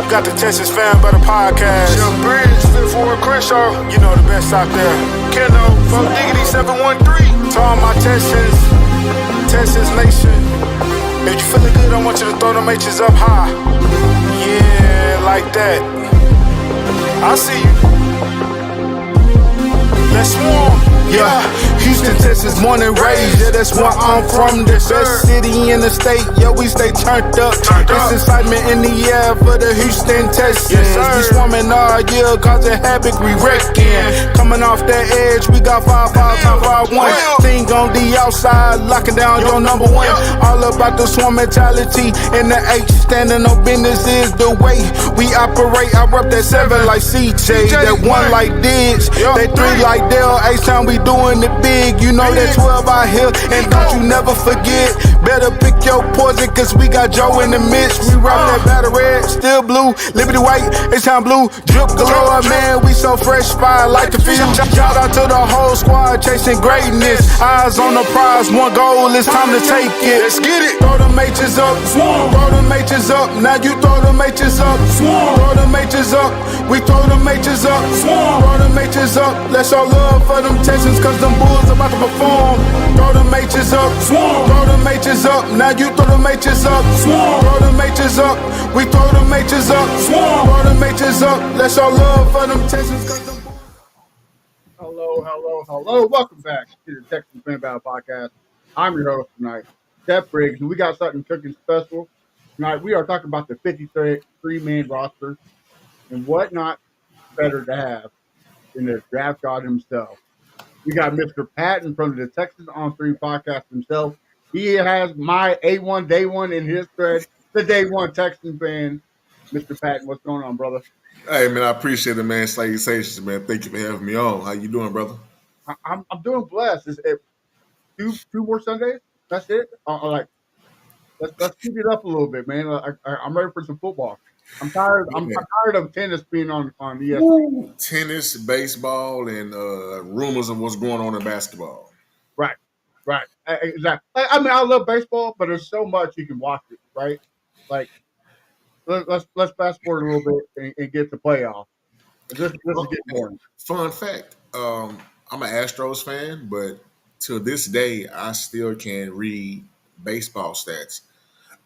Got the Texans Fan Better Podcast. Jim Bridge, Fifth Ward Crenshaw. You know the best out there. Keno, Funk Diggity 713. To all my Texans Nation. If you feeling good, I want you to throw them H's up high. Yeah, like that. I see you. Let's swarm. Yeah, Houston, Texas, born and raised. Yeah, that's where I'm from. The best city in the state. Yeah, we stay turned up. This excitement in the air for the Houston Texans. We swarming all year, causing havoc, we wrecking. Coming off that edge, we got 5-5, time for our one. Thing on the outside, locking down your number one. All about the swarm mentality. In the H, standing on business is the way we operate. I rep that 7 like CJ, that 1 like Diggs, that 3 like Dale. H-Town, we doing it big, you know that 12 out here. And don't you never forget, better pick your poison, cause we got Joe in the midst. We rock that battle red, still blue, Liberty white, H-Town blue, drip galore, man, we so fresh, fire like the field. Shout out to the whole squad, chasing greatness. Eyes on the prize, one goal, it's time to take it. Let's get it. Throw them H's up, throw them H's up. Now you throw them H's up, throw them H's up. We throw them H's up, throw them H's up. Let's show love for them Texans, cause them Bulls about to perform. Throw them H's up, throw them H's up. Now you throw them H's up, throw them H's up. We throw them H's up, throw them H's up. Let's show love for them Texans, cause them Bulls. Hello. Welcome back to the Texans Fan Battle Podcast. I'm your host tonight, Jeff Briggs, and we got something cooking special. Tonight, we are talking about the 53-man roster and what not better to have than the draft god himself. We got Mr. Patton from the Texans on 3 podcast himself. He has my A1 Day 1 in his thread, the Day 1 Texan fan. Mr. Patton, what's going on, brother? Hey, man, I appreciate it, man. Salutations, man. Thank you for having me on. How you doing, brother? I'm doing blessed. Is it two more Sundays? That's it? Let's keep it up a little bit, man. I'm ready for some football. I'm tired. I'm tired of tennis being on ESPN. Ooh, tennis, baseball, and rumors of what's going on in basketball. Right. Exactly. I mean, I love baseball, but there's so much you can watch it. Right. Like, let's fast forward a little bit and get to playoff. This is getting boring. Fun fact: I'm an Astros fan, but to this day, I still can't read baseball stats.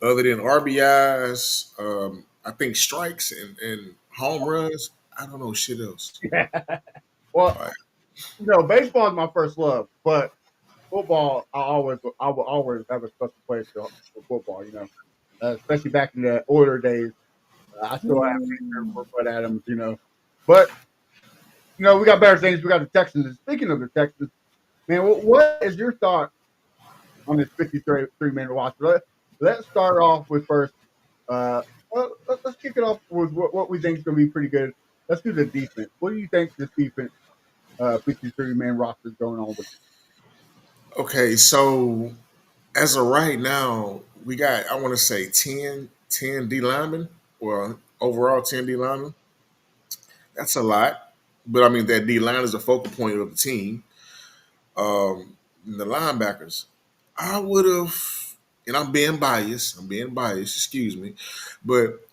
Other than RBIs, I think strikes and home runs, I don't know shit else. Well, baseball is my first love, but football, I will always have a special place for football. Especially back in the older days, I still have for Bud Adams. But we got better things. We got the Texans. And speaking of the Texans, man, what is your thought on this 53-man roster? Let's start off with first. Let's kick it off with what we think is going to be pretty good. Let's do the defense. What do you think this defense, 53-man roster is going on with? Okay, so as of right now, we got, I want to say 10 D linemen, or overall 10 D linemen. That's a lot. But, I mean, that D line is a focal point of the team. The linebackers, I would have, and I'm being biased, excuse me, but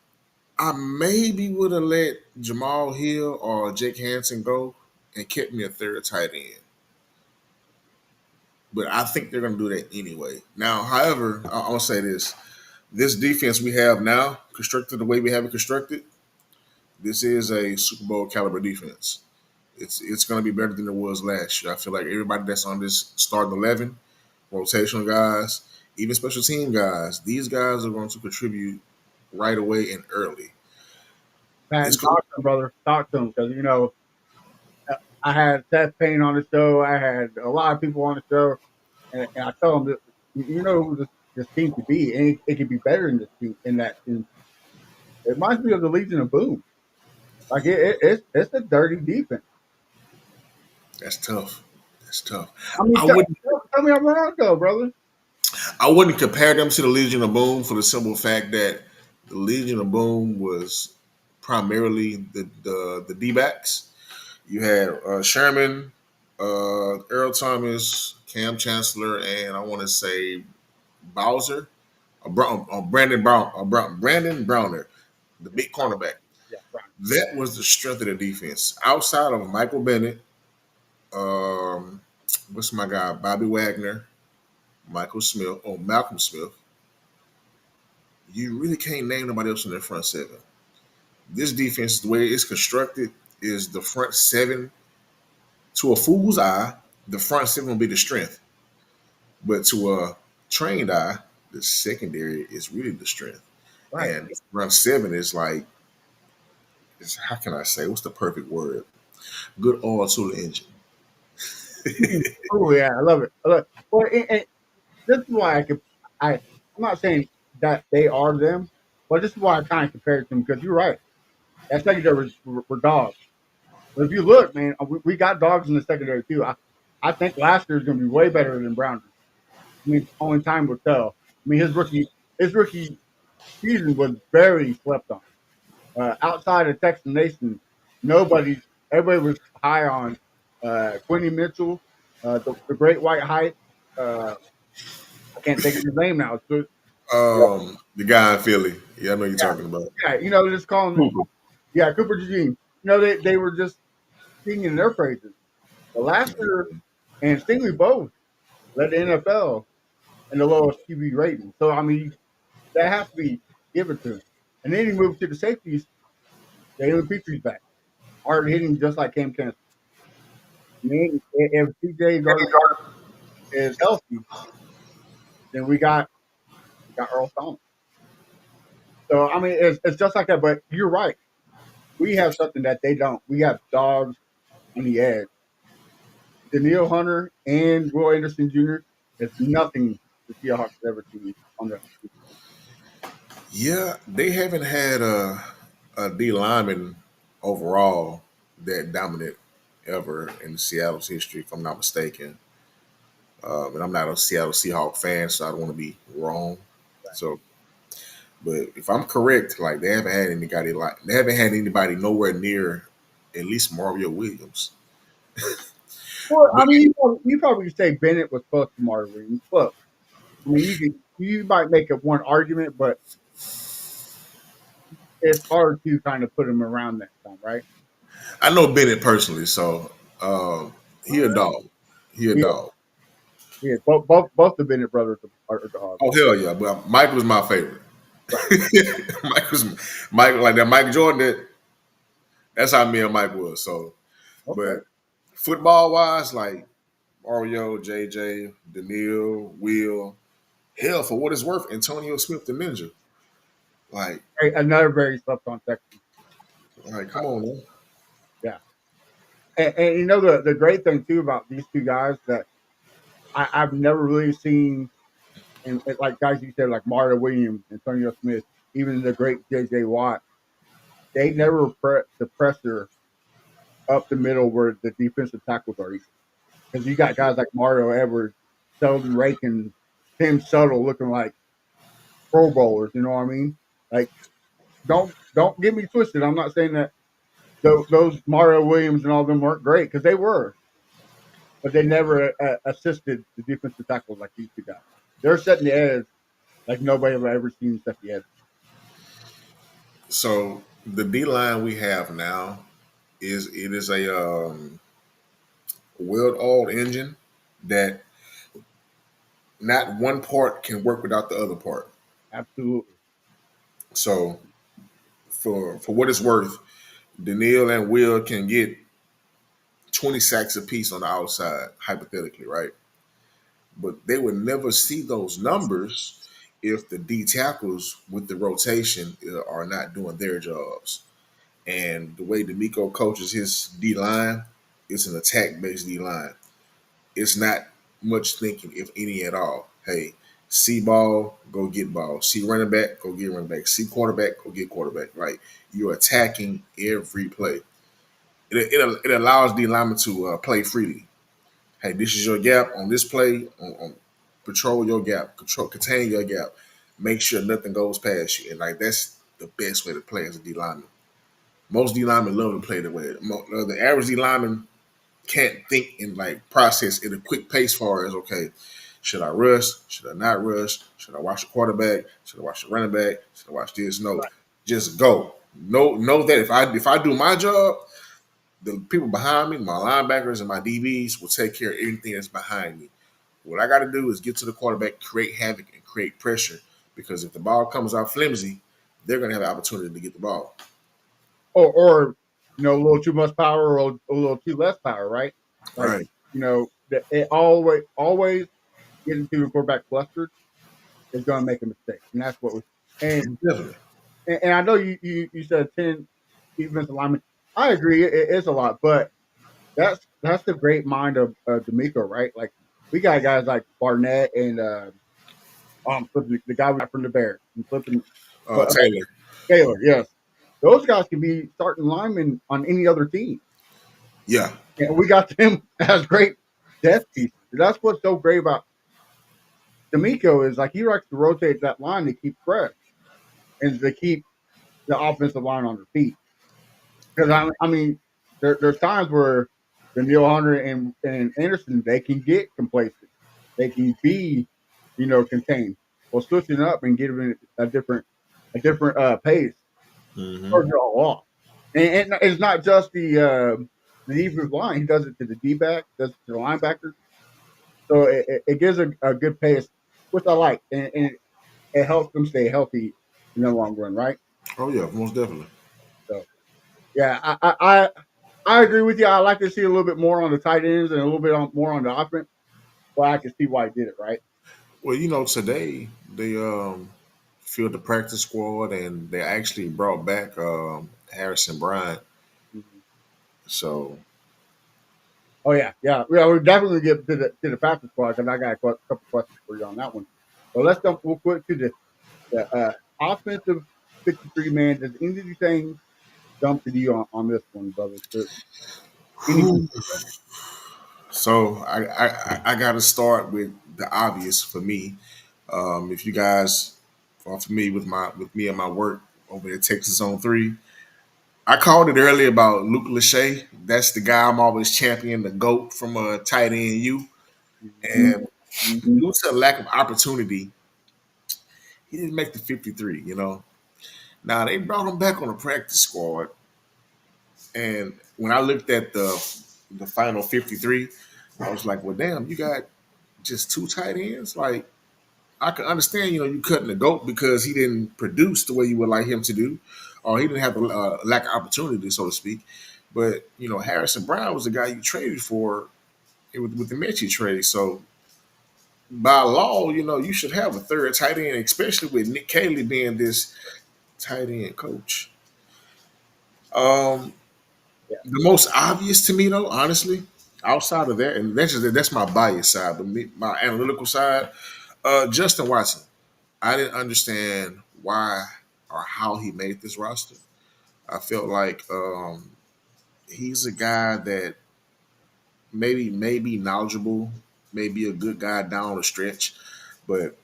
I maybe would have let Jamal Hill or Jake Hansen go and kept me a third tight end. But I think they're going to do that anyway. Now, however, I'll say this. This defense we have now, constructed the way we have it constructed, this is a Super Bowl caliber defense. It's going to be better than it was last year. I feel like everybody that's on this starting 11, rotational guys, even special team guys, these guys are going to contribute right away and early. Man, talk to him, brother. Talk to him, because, I had Seth Payne on the show. I had a lot of people on the show, and I told them that who this team could be, and it could be better in this team. In that team, it reminds me of the Legion of Boom. Like it's a dirty defense. That's tough. I mean, tell me I'm wrong, though, brother. I wouldn't compare them to the Legion of Boom for the simple fact that the Legion of Boom was primarily the D-backs. You had Sherman, Earl Thomas, Cam Chancellor, and I want to say Bowser, Brandon Browner. the big cornerback. Yeah, right. That was the strength of the defense. Outside of Michael Bennett, um, what's my guy? Bobby Wagner, Michael Smith, or Malcolm Smith. You really can't name nobody else in their front seven. This defense, the way it's constructed, is the front seven to a fool's eye. The front seven will be the strength, but to a trained eye, the secondary is really the strength. Right. And front seven is like, how can I say? What's the perfect word? Good oil to the engine. Oh yeah, I love it. I love it. Well, and this is why I'm not saying that they are them, but this is why I kind of compare it to them because you're right. That secondary were dogs. But if you look, man, we got dogs in the secondary too. I think last year is going to be way better than Brown. I mean, only time will tell. I mean, his rookie season was very slept on. Outside of Texas Nation, everybody was high on Quinny Mitchell, the Great White Height. Uh, I can't think of his name now. So, The guy in Philly. Yeah, I know you're yeah, talking about. just calling him. Cooper. Yeah, Cooper Eugene. They were just singing their praises. But last year, and Stingley both led the NFL in the lowest QB rating. So I mean, that has to be given to him. And then he moved to the safeties. Jalen Petrie's back, hard hitting just like Cam Kennedy. I mean, if TJ Gardner is healthy, then we got Earl Thomas. So I mean, it's just like that. But you're right. We have something that they don't. We have dogs on the edge. Daniil Hunter and Will Anderson Jr. is nothing the Seahawks ever seen on their. Yeah, they haven't had a D lineman overall that dominant ever in Seattle's history, if I'm not mistaken. And I'm not a Seattle Seahawk fan, so I don't want to be wrong. So, but if I'm correct, like they haven't had anybody nowhere near at least Mario Williams. Well, But I mean, you probably say Bennett was close to Martin Williams. Close. I mean, you might make up one argument, but it's hard to kind of put him around that time, right? I know Bennett personally, so he a dog. He a Yeah, dog. yeah. Both the Bennett brothers are dogs. Oh hell yeah! But Mike was my favorite. Right. Mike was Mike like that. Mike Jordan. That's how me and Mike was. So, Okay. but football wise, like Mario, JJ, Daniil, Will, hell for what it's worth, Antonio Smith the Ninja. Like, Hey, another very slept on Texan. come on, man. Yeah. And the great thing too about these two guys that I've never really seen, and like guys you said like Mario Williams, Antonio Smith, even the great JJ Watt, they never press the pressure up the middle where the defensive tackles are equal. Because you got guys like Mario Edwards, Sheldon Rakin, Tim Shuttle looking like Pro Bowlers. You know what I mean? Like, don't get me twisted. I'm not saying that those Mario Williams and all them weren't great because they were, but they never assisted the defensive tackles like these two guys. They're setting the edge like nobody have ever seen set the edge. So the D line we have now is a well-oiled engine that not one part can work without the other part. Absolutely. So for what it's worth, Daniil and Will can get 20 sacks apiece on the outside, hypothetically, right? But they would never see those numbers if the D tackles with the rotation are not doing their jobs. And the way D'Amico coaches his D line, it's an attack based D line. It's not much thinking, if any at all. Hey, see ball, go get ball. See running back, go get running back. See quarterback, go get quarterback. Right? You're attacking every play. It allows the lineman to play freely. Hey, this is your gap on this play. On patrol your gap, contain your gap. Make sure nothing goes past you. And like that's the best way to play as a D lineman. Most D linemen love to play the way. The average D lineman can't think and like process at a quick pace. Far as okay, should I rush? Should I not rush? Should I watch the quarterback? Should I watch the running back? Should I watch this? No, Right. Just go. Know that if I do my job, the people behind me, my linebackers and my DBs, will take care of anything that's behind me. What I got to do is get to the quarterback, create havoc, and create pressure. Because if the ball comes out flimsy, they're going to have an opportunity to get the ball. or a little too much power or a little too less power, right? Like Right. it always getting to the quarterback flustered is going to make a mistake, and that's what we and Definitely. and I know you said 10 defensive linemen. I agree, it is a lot, but that's the great mind of D'Amico, right? Like we got guys like Barnett and flipping the guy we got from the Bears and flipping uh, Taylor. Taylor. Yes, those guys can be starting linemen on any other team, Yeah. and we got them as great death pieces. That's what's so great about D'Amico is like he likes to rotate that line to keep fresh and to keep the offensive line on their feet. Because I mean, there's times where the Neil Hunter and Anderson they can get complacent, they can be, contained. Well, switching up and giving it a different pace Hmm. throws it all off. And it's not just the defensive line; he does it to the D back, does it to the linebackers. So it gives a good pace, which I like, and it helps them stay healthy in the long run, right? Oh yeah, most definitely. So yeah, I agree with you. I like to see a little bit more on the tight ends and a little bit more on the offense, but I can see why he did it, right? Well, today they filled the practice squad and they actually brought back Harrison Bryant. Mhm. So Oh yeah. We're definitely get to the practice squad because I got a couple questions for you on that one. So let's jump real quick to the offensive 53 man. Does anything jump to you on this one, brother? Any so I got to start with the obvious for me. If you guys are familiar with me and my work over at Texas on 3, I called it earlier about Luke Lachey. That's the guy I'm always championing, the GOAT from tight end U. Mhm. And Mhm. due to a lack of opportunity, he didn't make the 53, Now they brought him back on the practice squad. And when I looked at the final 53, I was like, well, damn, you got just two tight ends? Like, I can understand, you cutting the GOAT because he didn't produce the way you would like him to do, or he didn't have the lack of opportunity, so to speak. But Harrison Brown was the guy you traded for with the Mechie trade. So by law, you should have a third tight end, especially with Nick Caley being this tight end coach. Um, Yeah. the most obvious to me, though, honestly, outside of that, and that's my bias side, but my analytical side, Justin Watson. I didn't understand why or how he made this roster. I felt like he's a guy that may be knowledgeable, may be a good guy down the stretch, but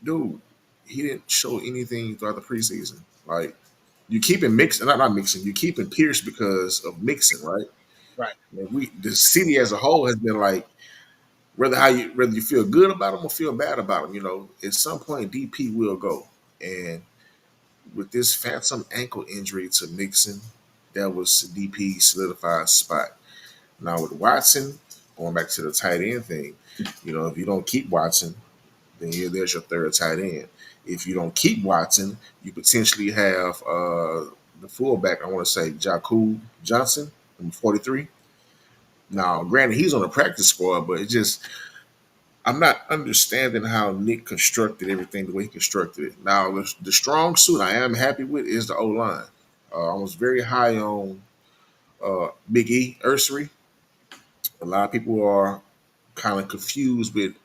dude, he didn't show anything throughout the preseason. Like you keep him mixing, not mixing, you keep him Pierce because of mixing, right? Right. And the city as a whole has been like whether you feel good about him or feel bad about him, at some point DP will go. And with this phantom ankle injury to Mixon, that was DP solidified spot. Now with Watson, going back to the tight end thing, if you don't keep Watson, then there's your third tight end. If you don't keep Watson, you potentially have the fullback. I want to say Jakub Johnson, number 43. Now, granted, he's on the practice squad, but it just I'm not understanding how Nick constructed everything the way he constructed it. Now, the strong suit I am happy with is the O line. I was very high on Big E Ursery. A lot of people are kind of confused with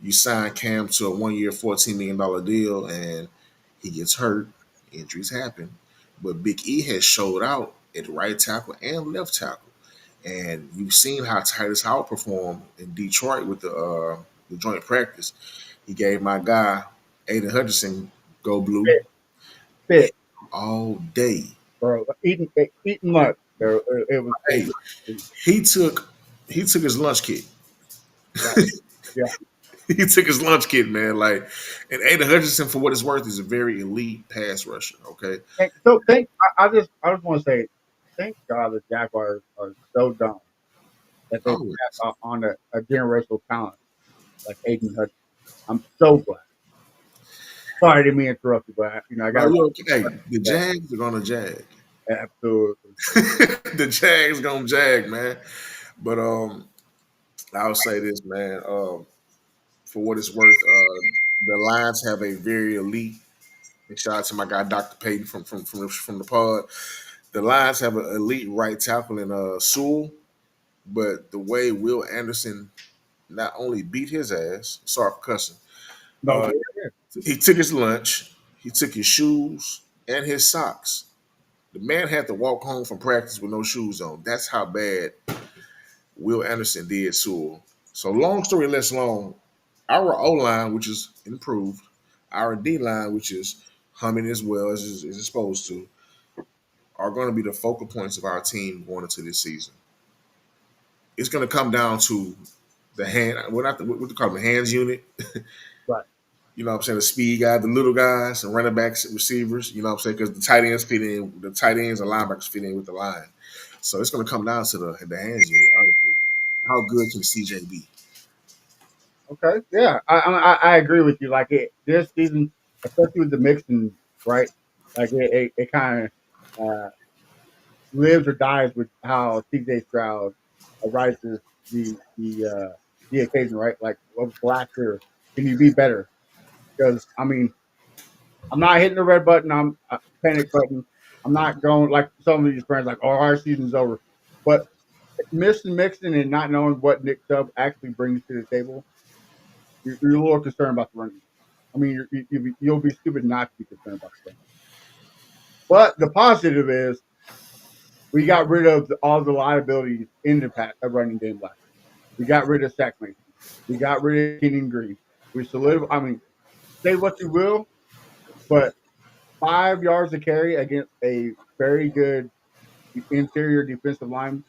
you sign Cam to a 1 year, $14 million deal, and he gets hurt. Injuries happen, but Big E has showed out at right tackle and left tackle, and you've seen how Titus Howard performed in Detroit with the joint practice. He gave my guy Aiden Hutchinson go blue Fit, fit, all day. bro. Eating much. Bro. It was so Hey, good. he took he took his lunch kit. Right. Yeah. He took his lunch kit, man. Like, and Aiden Hutchinson, for what it's worth, is a very elite pass rusher. Okay. I just want to say, thank God the Jaguars are so dumb that they Oh, passed on a generational talent like Aiden Hutchinson. I'm so glad. Sorry, I didn't mean to interrupt you, but I no, got to you're okay. The Jags are gonna jag. absolutely. The Jags gonna jag, man. But I'll say this, man. For what it's worth, the Lions have a very elite. And shout out to my guy Dr. Payton from the pod. The Lions have an elite right tackle in Sewell, but the way Will Anderson not only beat his ass, sorry for cussing, No, uh, he took his lunch, he took his shoes and his socks. The man had to walk home from practice with no shoes on. That's how bad Will Anderson did Sewell. So long story less long, our O line, which is improved, our D line, which is humming as well as it's supposed to, are going to be the focal points of our team going into this season. It's going to come down to the hand. We're not what they call them, the hands unit. right. You know what I'm saying? The speed guy, the little guys, and running backs, and receivers. You know what I'm saying? Because the tight ends fit in, the tight ends and linebackers fit in with the line. So it's going to come down to the hands unit. Honestly, how good can CJ be? Okay, yeah, I agree with you. Like this season, especially with the mixing, right? Like it kind of lives or dies with how CJ Stroud arises the occasion, right? Like what was last year? Can you be better? Because I mean, I'm not hitting the red button. I'm panic button. I'm not going like some of these friends like, oh, our season's over. But mixing and not knowing what Nick Chubb actually brings to the table, you're a little concerned about the running. I mean, you'll be stupid not to be concerned about the running. But the positive is we got rid of all the liabilities in the running game last year. We got rid of Shaq Mason. We got rid of Kenyon Green. We solidified. I mean, say what you will, but 5 yards to carry against a very good interior defensive line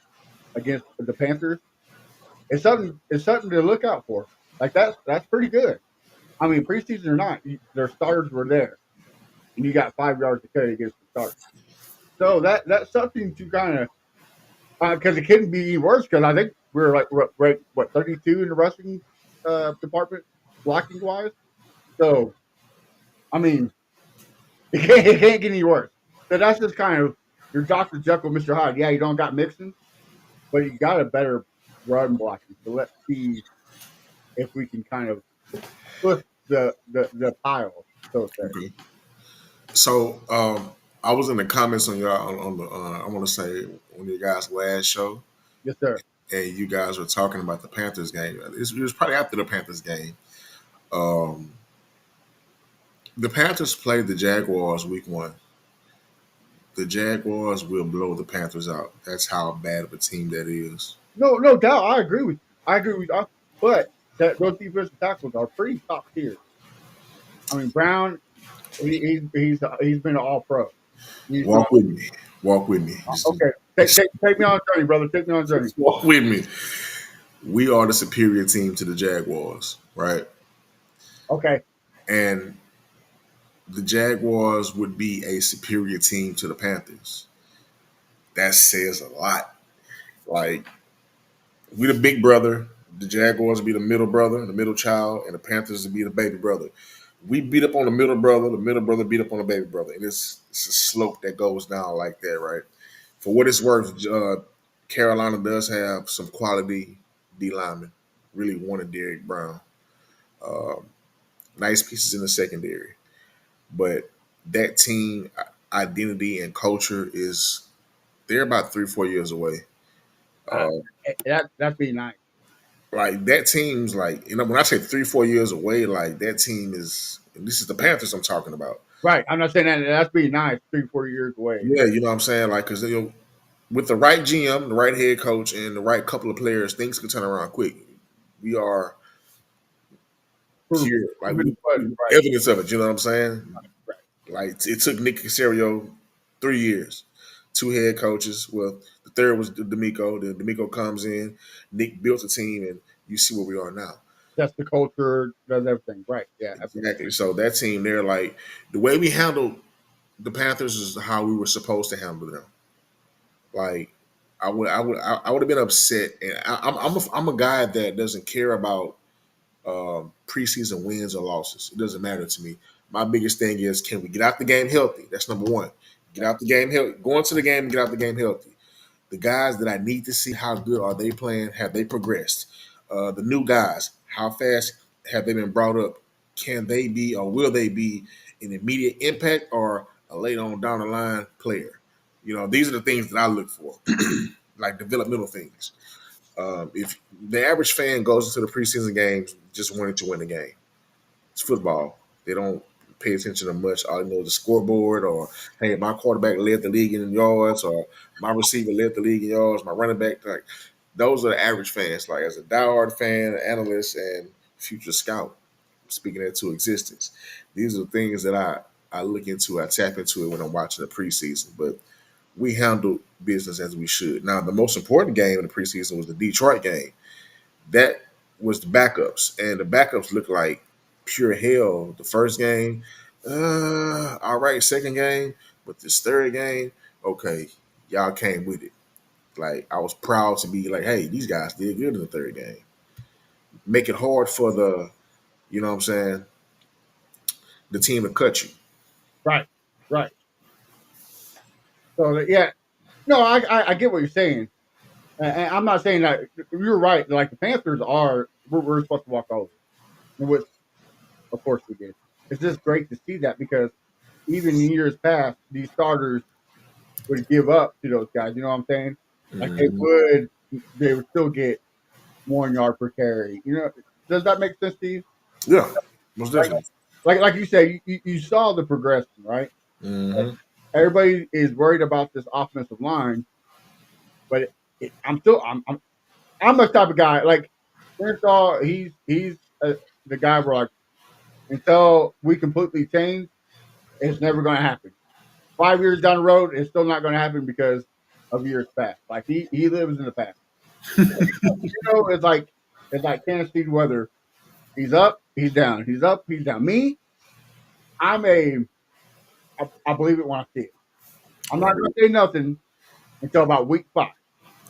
against the Panthers is something to look out for. Like that's pretty good. I mean, preseason or not, their starters were there, and you got 5 yards to carry against the starters. So that's something to kind of because it couldn't be worse because I think we were like what 32 in the rushing department blocking wise. So I mean, it can't get any worse. So that's just kind of your Dr. Jekyll, Mr. Hyde. Yeah, you don't got mixing, but you got a better run blocking. So let's see if we can kind of push the pile, so to say. Okay. So I was in the comments on y'all on the I want to say on your guys' last show, Yes, sir. and you guys were talking about the Panthers game. It was probably after the Panthers game. Um, the Panthers played the Jaguars week one. The Jaguars will blow the Panthers out. That's how bad of a team that is. No doubt. I agree with you. I agree with you. But those defensive tackles are pretty top tier. I mean, Brown, he's been an All Pro. He's Walk with me. Walk with me. okay. Take me on a journey, brother. Take me on a journey. Just walk with me. We are the superior team to the Jaguars, right? Okay. And the Jaguars would be a superior team to the Panthers. That says a lot. Like, we the big brother, the Jaguars be the middle brother, the middle child, and the Panthers would be the baby brother. We beat up on the middle brother beat up on the baby brother. And it's a slope that goes down like that, right? For what it's worth, Carolina does have some quality D linemen. Really wanted Derrick Brown. Um, nice pieces in the secondary. But that team identity and culture is they're about 3-4 years away. Uh, Uh, that'd be nice. like that team's like when I say 3-4 years away, like that team is. And this is the Panthers I'm talking about. Right. I'm not saying that. That's be nice. 3-4 years away. Yeah, you know what I'm saying, like because with the right GM, the right head coach, and the right couple of players, things can turn around quick. We are Proof. here, like Right. evidence of it. You know what I'm saying? Right. Like it took Nick Casario 3 years, two head coaches. Well, the third was D'Amico. Then D'Amico comes in. Nick built a team, and you see where we are now. That's the culture, does everything. Right. Yeah. Exactly. So that team there, like the way we handled the Panthers is how we were supposed to handle them. Like I would have been upset, and I'm a guy that doesn't care about preseason wins or losses. It doesn't matter to me. My biggest thing is, can we get out the game healthy? That's number one. Get out the game healthy. Go into the game and get out the game healthy. The guys that I need to see, how good are they playing? Have they progressed? The new guys, how fast have they been brought up? Can they be or will they be an immediate impact or a late on down the line player? You know, these are the things that I look for, like developmental things. If the average fan goes into the preseason games just wanting to win the game, it's football. They don't pay attention to much. All they know is the scoreboard, or hey, my quarterback led the league in yards, or my receiver led the league in yards. My running back, like those are the average fans. Like as a diehard fan, analyst, and future scout, speaking that to existence. These are the things that I look into. I tap into it when I'm watching the preseason. But we handled business as we should. Now, the most important game in the preseason was the Detroit game. That was the backups, and the backups looked like pure hell. The first game, all right. Second game, but this third game, okay, y'all came with it. Like I was proud to be like, hey, these guys did good in the third game. Make it hard for the, you know what I'm saying, the team to cut you. Right. Right. So yeah, no, I get what you're saying, and I'm not saying that you're right. Like the Panthers are, we're supposed to walk over, and which of course we did. It's just great to see that because even in years past, these starters would give up to those guys. You know what I'm saying? Like Mhm. they would still get 1 yard per carry. You know, does that make sense to you? Yeah, most Like definitely. like you said, you saw the progression, right? Hmm. Everybody is worried about this offensive line, but I'm still I'm the type of guy like Crenshaw. He's the guy where like until we completely change, it's never going to happen. 5 years down the road, it's still not going to happen because of years past. Like he lives in the past. You know, it's like Kansas City weather. He's up, he's down. He's up, he's down. Me, I'm a I believe it when I see it. I'm not Right. going to say nothing until about week 5.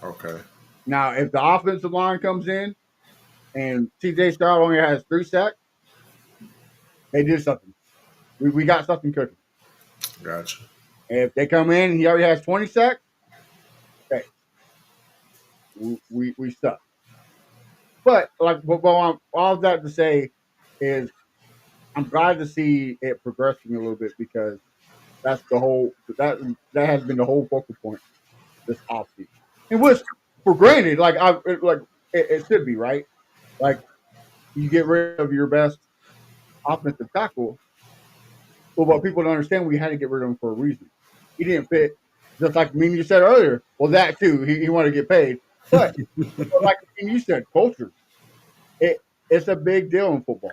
Okay. Now, if the offensive line comes in and CJ Stroud only has 3 sacks, they did something. We got something cooking. Gotcha. And if they come in and he already has 20 sacks, okay, we suck. But like, all that to say is I'm glad to see it progressing a little bit because that has been the whole focal point this offseason. And which for granted, it should be right. Like you get rid of your best offensive tackle, but what people don't understand, we had to get rid of him for a reason. He didn't fit, just like me and you said earlier. Well, that too, he wanted to get paid, but like me and you said, culture. It it's a big deal in football,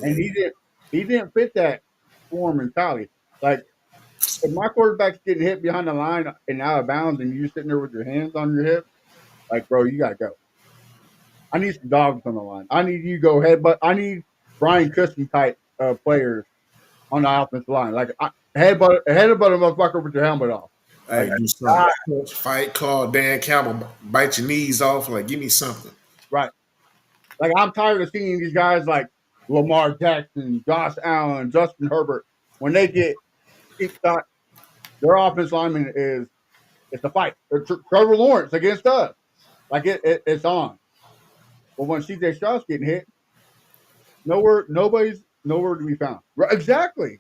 and Yeah. he didn't fit that form mentality. Like if my quarterback's getting hit behind the line and out of bounds, and you sitting there with your hands on your hip, like bro, you gotta go. I need some dogs on the line. I need you to go ahead, but I need Brian Custom type players on the offensive line. Like headbutt a motherfucker with your helmet off. Hey, Like do something. ah, Fight, claw, Dan Campbell, bite your knees off. Like, give me something. right. Like I'm tired of seeing these guys like Lamar Jackson, Josh Allen, Justin Herbert when they get kicked out. Their offensive lineman is it's a fight. Trevor Lawrence against us. Like it's on. But when CJ Stroud's getting hit, nobody's nowhere to be found. Right, exactly.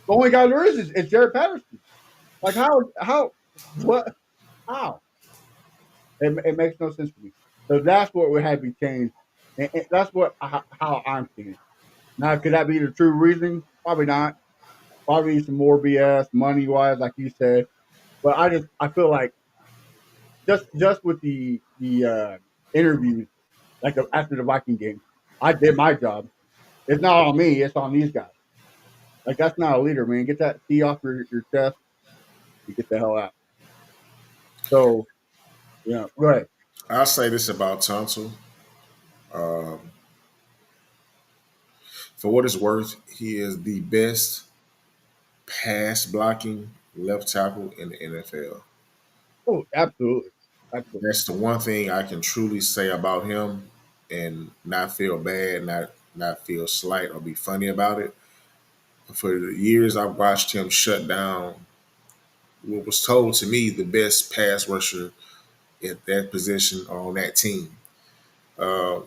The only guy there is Jared Patterson. Like what how? It makes no sense to me. So that's what would have to be changed. And that's how I'm seeing it. Now, could that be the true reason? Probably not. Probably some more BS, money wise, like you said. But I feel like just with the interviews, like after the Viking game, I did my job. It's not on me. It's on these guys. Like that's not a leader, man. Get that C off your chest. You get the hell out. So yeah, go ahead. I'll say this about Tunsil. For what it's worth, he is the best pass blocking left tackle in the NFL. Oh, absolutely, absolutely. That's the one thing I can truly say about him and not feel bad, not feel slight or be funny about it. For the years I've watched him shut down what was told to me the best pass rusher at that position or on that team. Uh,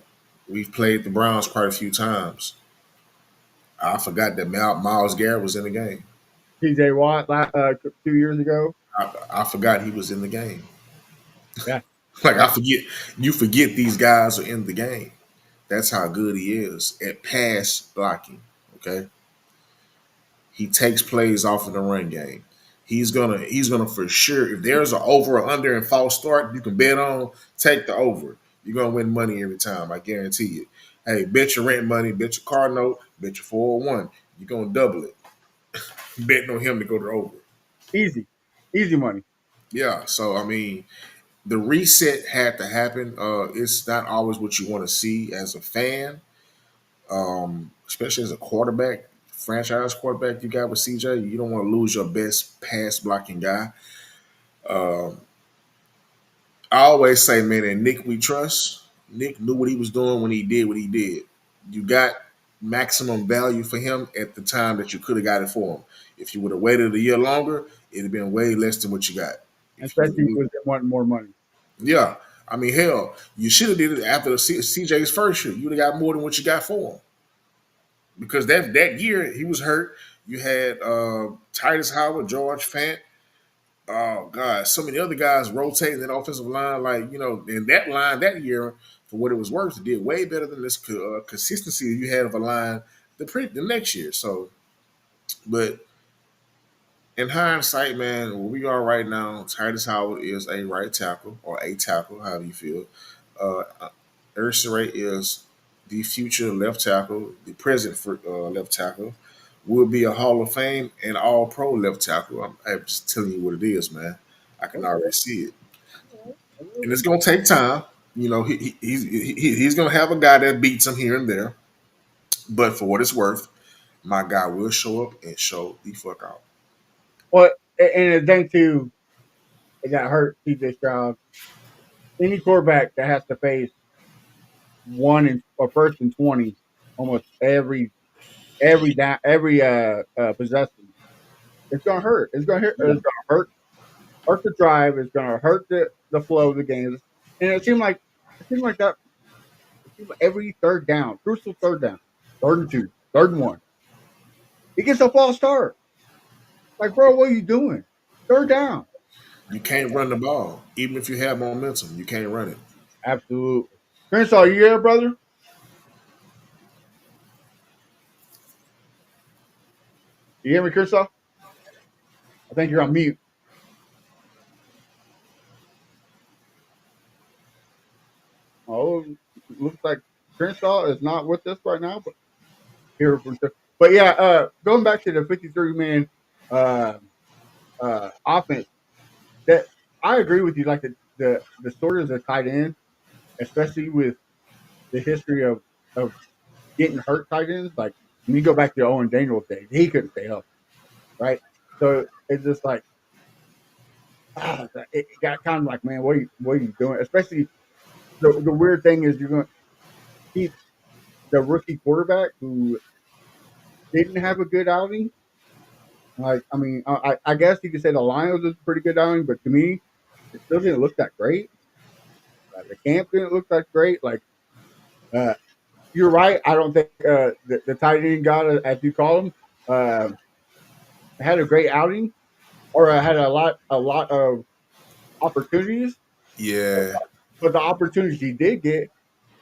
we've played the Browns quite a few times. I forgot that Miles Garrett was in the game. T.J. Watt 2 years ago. I forgot he was in the game. Yeah, Like yeah. I forget, you forget these guys are in the game. That's how good he is at pass blocking. Okay, he takes plays off of the run game. He's gonna for sure. If there's an over or under and false start, you can bet on take the over. You're gonna win money every time. I guarantee you. Hey, bet your rent money, bet your car note, bet your 401. You're gonna double it. Betting on him to go to the over. Easy, easy money. Yeah. So I mean, the reset had to happen. It's not always what you want to see as a fan, especially as a quarterback, franchise quarterback you got with CJ. You don't want to lose your best pass blocking guy. Um, I always say, man, and Nick we trust. Nick knew what he was doing when he did what he did. You got maximum value for him at the time that you could have got it for him. If you would have waited a year longer, it'd have been way less than what you got. If you Especially would, with them wanting more money. yeah, I mean, hell, you should have did it after the CJ's first year. You'd have got more than what you got for him because that year he was hurt. You had Titus Howard, George Fant. Oh God, so many other guys rotating that offensive line. Like in that line that year, for what it was worth, it did way better than this consistency you had of a line the next year. So, but in hindsight, man, where we are right now, Titus Howard is a right tackle or a tackle, however you feel. Ursay is the future left tackle, the present for left tackle, will be a Hall of Fame and All Pro left tackle. I'm just telling you what it is, man. I can already see it, and it's gonna take time. He's gonna have a guy that beats him here and there, but for what it's worth, my guy will show up and show the fuck out. Well, and then too, it got hurt. C.J. Stroud. Any quarterback that has to face one and or first and 20 almost every possession, it's gonna hurt. It's gonna hurt. It's gonna hurt the drive. It's gonna hurt the flow of the games. And it seemed like that. It seemed like every third down, crucial third down, third and two, third and one, he gets a false start. Like, bro, what are you doing? Third down. You can't run the ball, even if you have momentum. You can't run it. Absolutely. Crenshaw, you here, brother? You hear me, Crenshaw? I think you're on mute. Oh, looks like Crenshaw is not with us right now, but here. But yeah, going back to the 53 man uh, offense, that I agree with you. Like the sort of the tight end, especially with the history of getting hurt tight ends. Like when you go back to Owen Daniels days, he couldn't stay healthy, right? So it's just like it got kind of like, man, what are you doing? Especially the weird thing is you're going to keep the rookie quarterback who didn't have a good outing. Like, I mean, I guess you could say the Lions was a pretty good outing, but to me, it still didn't look that great. The camp didn't look that great. Like, uh, you're right. I don't think the tight end guy, as you call him, uh, had a great outing or had a lot of opportunities. Yeah, But the opportunities he did get,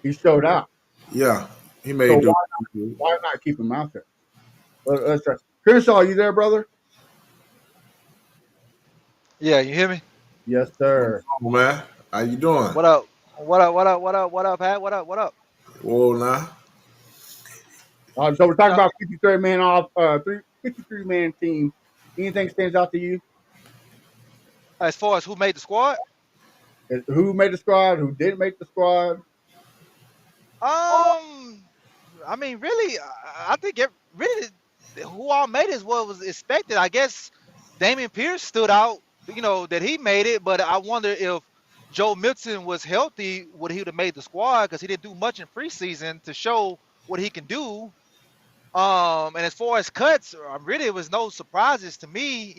he showed out. yeah. He So may do. why not keep him out there? Let's try. Crenshaw, you there, brother? Yeah, you hear me? Yes, What's sir. up, man? How you doing? What up? What up? What up? What up? What up, Pat? What up? What up? Whoa, nah. So we're talking Uh, about 53 man 53 man team. Anything stands out to you? as far as who made the squad, Who made the squad? Who didn't make the squad? um, I mean, really, I think really who all made it is what was expected. I guess Damian Pierce stood out, that he made it, but I wonder if Joe Mixon was healthy, would he would have made the squad because he didn't do much in preseason to show what he can do. And as far as cuts, really, it was no surprises to me.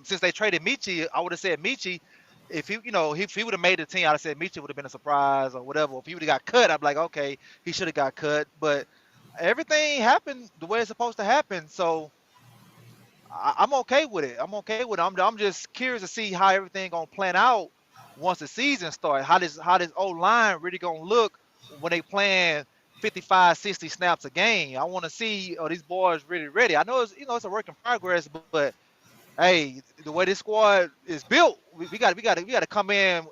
Since they traded Michi, I would have said Michi. If if he would have made the team, I'd have said Michi would have been a surprise or whatever. If he would have got cut, I'd be like, okay, he should have got cut. But everything happened the way it's supposed to happen. So I'm okay with it. I'm okay with it. I'm just curious to see how everything gonna plan out once the season starts. How this old line really gonna look when they playing 55, 60 snaps a game. I want to see these boys really ready. I know it's a work in progress, but hey, the way this squad is built, we got to come in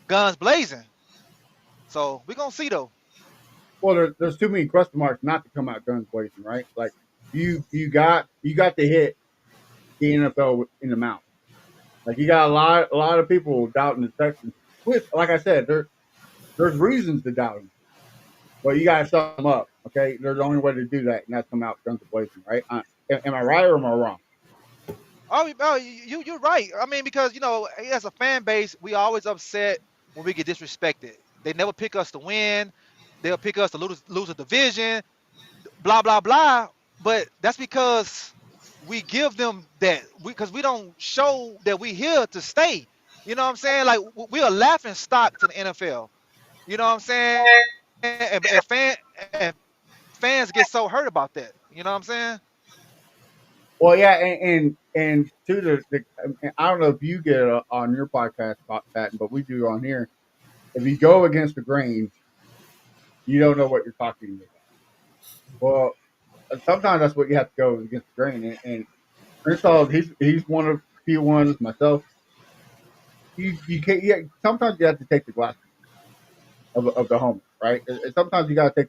guns blazing. So we gonna see though. Well, there's too many question marks not to come out guns blazing, right? Like you got to hit the NFL in the mouth. Like you got a lot of people doubting the Texans. Which, like I said, there's reasons to doubt them, but you got to sum them up. Okay, there's the only way to do that, and that's come out guns blazing, right? Am I right or am I wrong? Oh, you're right. I mean, because as a fan base, we always upset when we get disrespected. They never pick us to win. They'll pick us to lose a division. Blah blah blah. But that's because we give them that because we don't show that we here to stay. You know what I'm saying? Like we are laughing stock to the NFL. You know what I'm saying? And fans get so hurt about that. You know what I'm saying? Well, yeah, and to I don't know if you get it on your podcast about that, but we do on here. If you go against the grain, you don't know what you're talking about. Well, sometimes that's what you have to go against the grain, and Crenshaw, he's one of the few ones. Myself, you can't. Yeah, sometimes you have to take the glasses of the helmet, right? And sometimes you got to take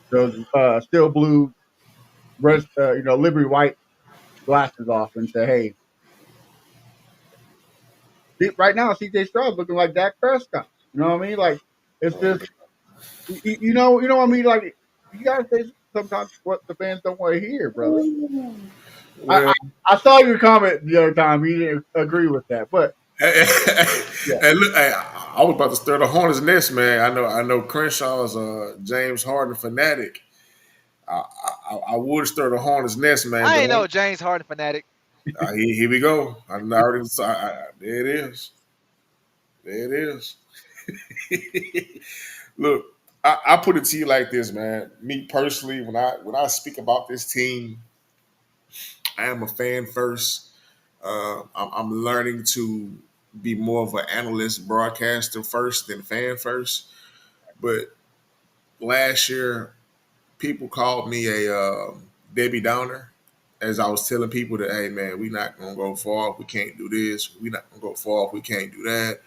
those steel blue, red, Liberty white glasses off and say, hey, right now CJ Stroud looking like Dak Prescott. You know what I mean? Like it's just you know what I mean? Like you gotta say sometimes what the fans don't want to hear, brother. I, I Well, I saw your comment the other time. You didn't agree with that, but yeah, and look, I was about to stir the hornet's nest, man. I know Crenshaw's a James Harden fanatic. I would stir the hornet's nest, man, I but ain't no James Harden fanatic. here we go. I already there it is. There it is. Look, I put it to you like this, man. Me personally, when I speak about this team, I am a fan first. I'm learning to be more of an analyst, broadcaster first than fan first. But last year, people called me a Debbie Downer, as I was telling people that, hey man, we not gonna go far if we can't do this. We not gonna go far if we can't do that.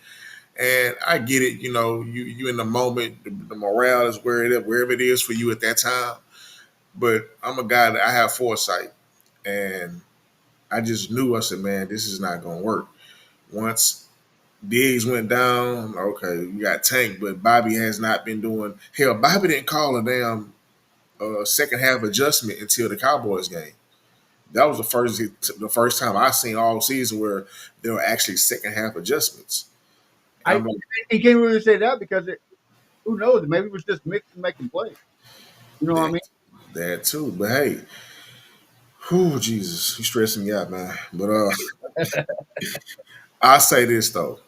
And I get it, you in the moment, the morale is wherever it is for you at that time. But I'm a guy that I have foresight, and I just knew. I said, man, this is not gonna work. Once Diggs went down, okay, we got Tank, but Bobby has not been doing. Hell, Bobby didn't call a damn second half adjustment until the Cowboys game. That was the first time I seen all season where there were actually second half adjustments. And I I'm like, he can't really say that because who knows? Maybe it was just mixing making plays. You know what I that, mean? that too. But hey, whew, Jesus, he's stressing me out, man. But I say this though.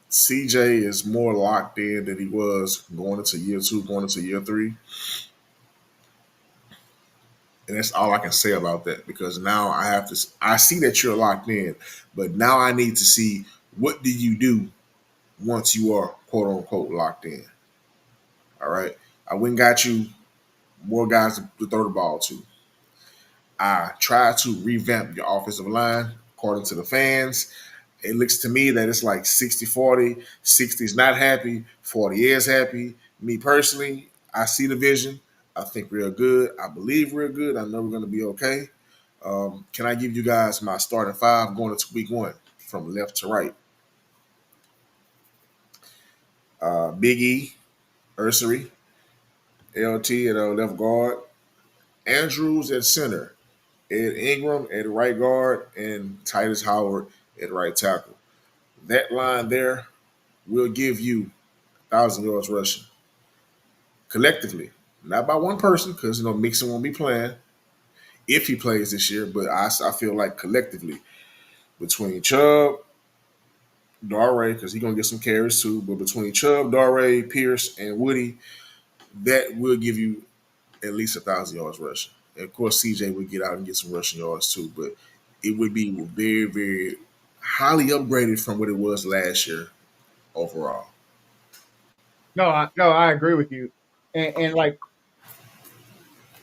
CJ is more locked in than he was going into year two, going into year three. And that's all I can say about that because now I see that you're locked in, but now I need to see what do you do once you are quote unquote locked in. All right. I went and got you more guys to throw the ball to. I tried to revamp your offensive line according to the fans. It looks to me that it's like 60-40. 60 is not happy, 40 is happy. Me personally, I see the vision. I think real good. I believe real good. I know we're going to be okay. Can I give you guys my starting five going into week one from left to right? Big E, Ursery, LT at left guard, Andrews at center, Ed Ingram at right guard, and Titus Howard at right tackle. That line there will give you 1,000 yards rushing collectively, not by one person, because Mixon won't be playing if he plays this year. But I feel like collectively between Chubb, Dare, because he's gonna get some carries too. But between Chubb, Dare, Pierce, and Woody, that will give you at least 1,000 yards rushing. And of course, CJ would get out and get some rushing yards too. But it would be very, very highly upgraded from what it was last year overall. No, I agree with you. And like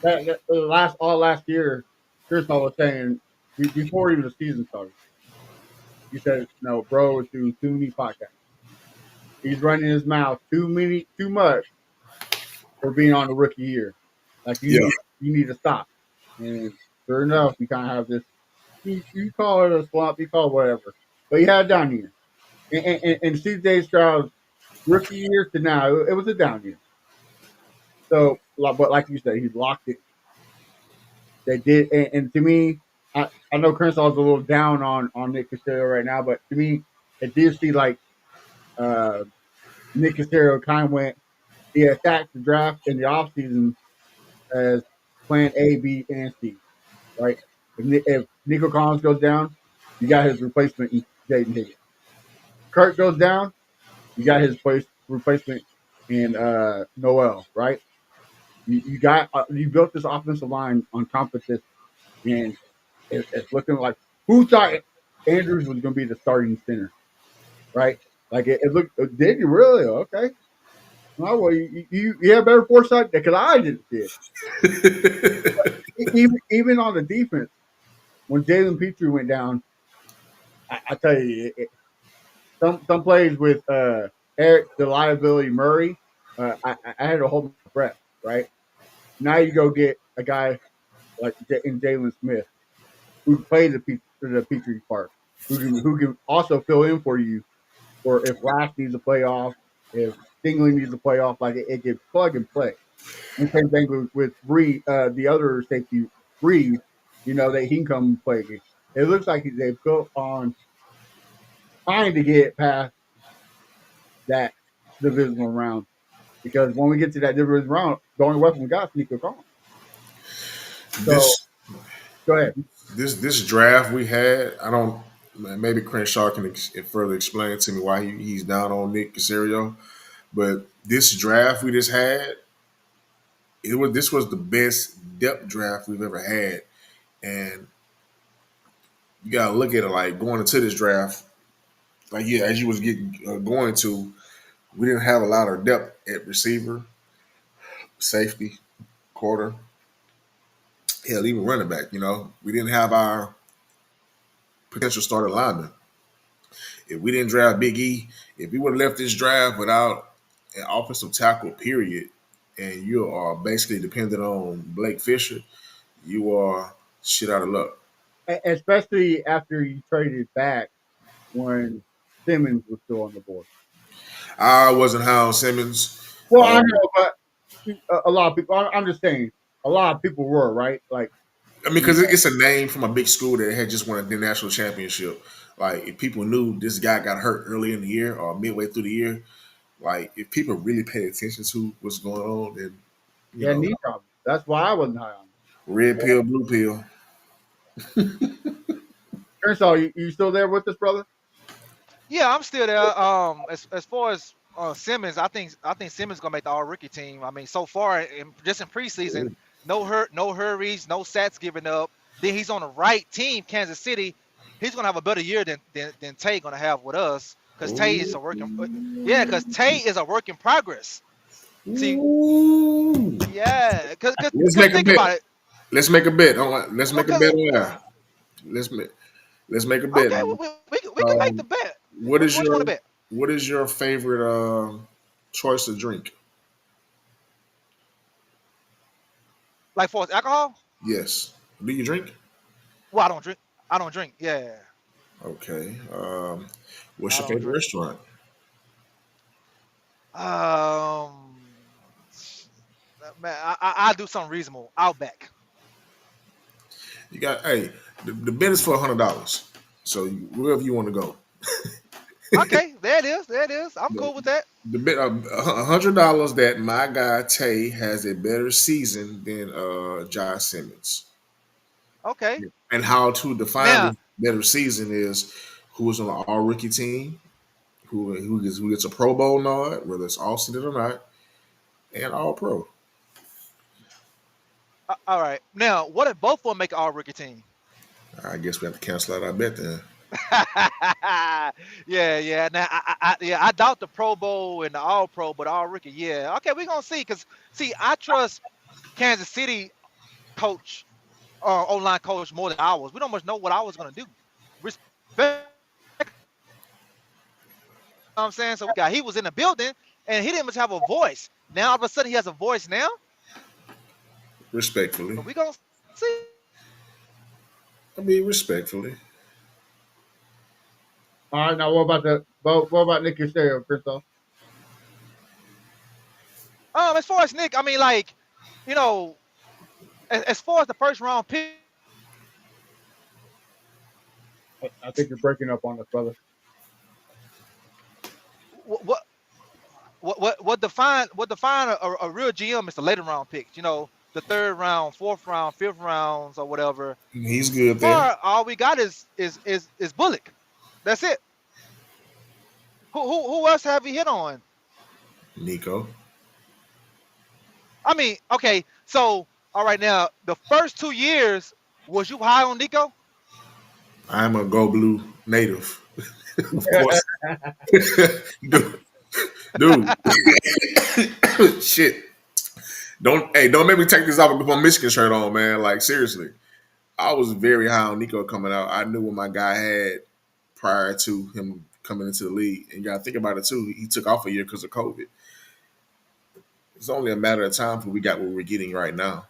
last year, Chris was saying before even the season started, he said, "No, bro is doing too many podcasts. He's running his mouth too much for being on the rookie year. Like Yeah. you need to stop." And sure enough, you kind of have this. You call it a slump, you call it whatever, but you had a down year. And CJ Stroud's rookie year to now, it was a down year. So, but like you said, he's locked it. They did, and to me, I know Crenshaw's a little down on Nick Casario right now, but to me, it did see like uh, Nick Casario kind of went. He attacked the draft in the offseason as plan A, B, and C. Right? If Nico Collins goes down, you got his replacement in Jaden Higgins. Kurt goes down, you got his replacement in Noel. Right? You got you built this offensive line on competition, and it's looking like who thought Andrews was going to be the starting center, right? Like it looked. Did you really? Okay. Well, you have better foresight because I didn't see it. Even on the defense, when Jalen Petrie went down, I tell you, some plays with Eric the liability Murray, I had to hold my breath. Right now, you go get a guy like in Jalen Smith who played the Petrie part, who can also fill in for you, or if Lash needs to play off, if Stingley needs to play off, like it can plug and play. And same thing with Bree, the other safety Bree, that he can come and play again. It looks like they built on trying to get past that divisional round, because when we get to that divisional round, the only weapon we got is Nico Collins. So This go ahead. this draft we had, I don't. Maybe Crenshaw can further explain to me why he's down on Nick Casario. But this draft we just had, this was the best depth draft we've ever had, and you gotta look at it like going into this draft. Like as you was getting going to, we didn't have a lot of depth at receiver, safety, quarter, hell, even running back. We didn't have our potential starter lineman. If we didn't draft Big E, if we would have left this draft without an offensive tackle, period, and you are basically dependent on Blake Fisher, you are shit out of luck. Especially after you traded back when Simmons was still on the board. I wasn't high on Simmons. Well, I know, but a lot of people. I'm just saying, a lot of people were right. Like, I mean, because it's a name from a big school that had just won the national championship. Like, if people knew this guy got hurt early in the year or midway through the year, like, if people really paid attention to what's going on, then, you yeah, know, knee problems. That's why I wasn't high on him. red pill, blue pill. Kershaw, you still there with us, brother? Yeah, I'm still there. As far as Simmons, I think Simmons gonna make the All Rookie team. I mean, so far, just in preseason, no hurries, no sats given up. Then he's on the right team, Kansas City. He's gonna have a better year than Tay gonna have with us, because Tay is a work in, yeah, because Tay is a work in progress. See, Ooh. yeah, because Let's make a think bet. about it. Let's make a bet. Let's make a Because bet on that. Let's make let's make a bet. okay, we can make the bet. What is What you want to your bet? what is your favorite choice of drink? Like for alcohol? Yes. Do you drink? Well, I don't drink. I don't drink. Yeah, Okay. What's I your don't favorite drink. restaurant? Um, Man, I do something reasonable. Outback. You got the bid is for $100. So wherever you want to go, Okay, there it is. There it is. I'm the, cool with that. the bid $100 that my guy Tay has a better season than Josh Simmons. Okay. And how to define Now, this better season is who is on an all rookie team, who gets a Pro Bowl nod, whether it's Austin or not, and all pro. all right. Now, what if both of them make an all rookie team? I guess we have to cancel out our bet then. Yeah, yeah. Now, I doubt the Pro Bowl and the All Pro, but All Rookie, yeah. Okay, we're gonna see. Cause see, I trust Kansas City coach, online coach more than ours. We don't much know what I was gonna do. Respect, you know what I'm saying. So he was in the building and he didn't much have a voice. Now all of a sudden he has a voice now. Respectfully. But we gonna see. I mean, respectfully. All right, now what about Nick Casario, Christoph? As far as Nick, I mean, like, you know, as far as the first round pick, I think you're breaking up on us, brother. what define a real GM is the later round picks. You know, the third round, fourth round, fifth rounds, or whatever. He's So good there. far, all we got is Bullock. That's it. Who else have we hit on? Nico. I mean, okay, so all right now, the first 2 years, was you high on Nico? I'm a Go Blue native. Of course. dude, dude. Shit. Don't make me take this off and put my Michigan shirt on, man. Like seriously. I was very high on Nico coming out. I knew what my guy had prior to him coming into the league. And you gotta think about it too. He took off a year because of COVID. It's only a matter of time before we got what we're getting right now.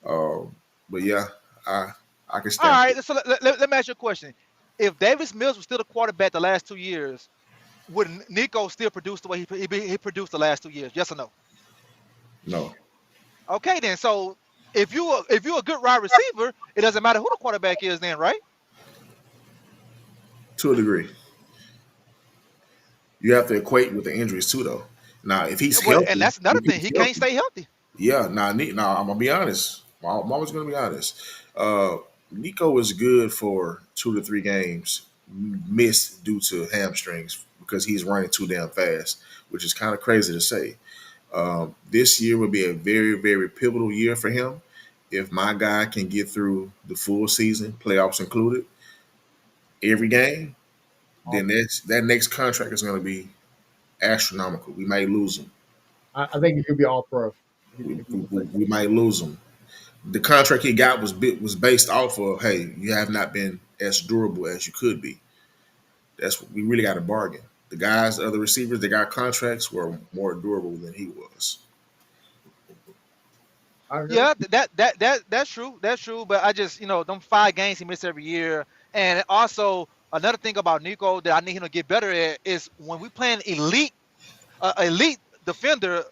But yeah, I I can All stand it. right, so let me ask you a question. If Davis Mills was still the quarterback the last 2 years, would Nico still produce the way he produced the last 2 years? Yes or no? No, Okay, then. So if you a good wide receiver, it doesn't matter who the quarterback is, then, right? to a degree. You have to equate with the injuries too, though. Now, if Yeah, he's well, and healthy, that's another if thing. he's He can't healthy, stay healthy. yeah. Now I'm gonna be honest. I'm always gonna be honest. Uh, Nico is good for 2 to 3 games, missed due to hamstrings because he's running too damn fast, which is kind of crazy to say. This year would be a very, very pivotal year for him. If my guy can get through the full season, playoffs included, every game, then that next contract is going to be astronomical. We might lose him. I think he could be all pro. We, If he we, can play. we might lose him. The contract he got was based off of, hey, you have not been as durable as you could be. That's what we really got to bargain. The guys, the other receivers, they got contracts were more durable than he was. I agree. Yeah, that's true. That's true. But I just, them 5 games he missed every year, and also another thing about Nico that I need him to get better at is when we playing elite defender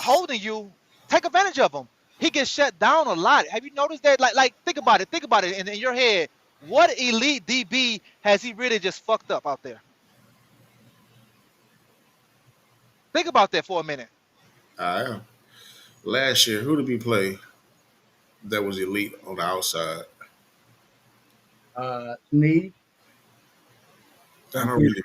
holding you, take advantage of him. He gets shut down a lot. Have you noticed that? Like think about it. Think about it in your head. What elite DB has he really just fucked up out there? Think about that for a minute. I am. Last year, who did we play that was elite on the outside? Snead I and don't really,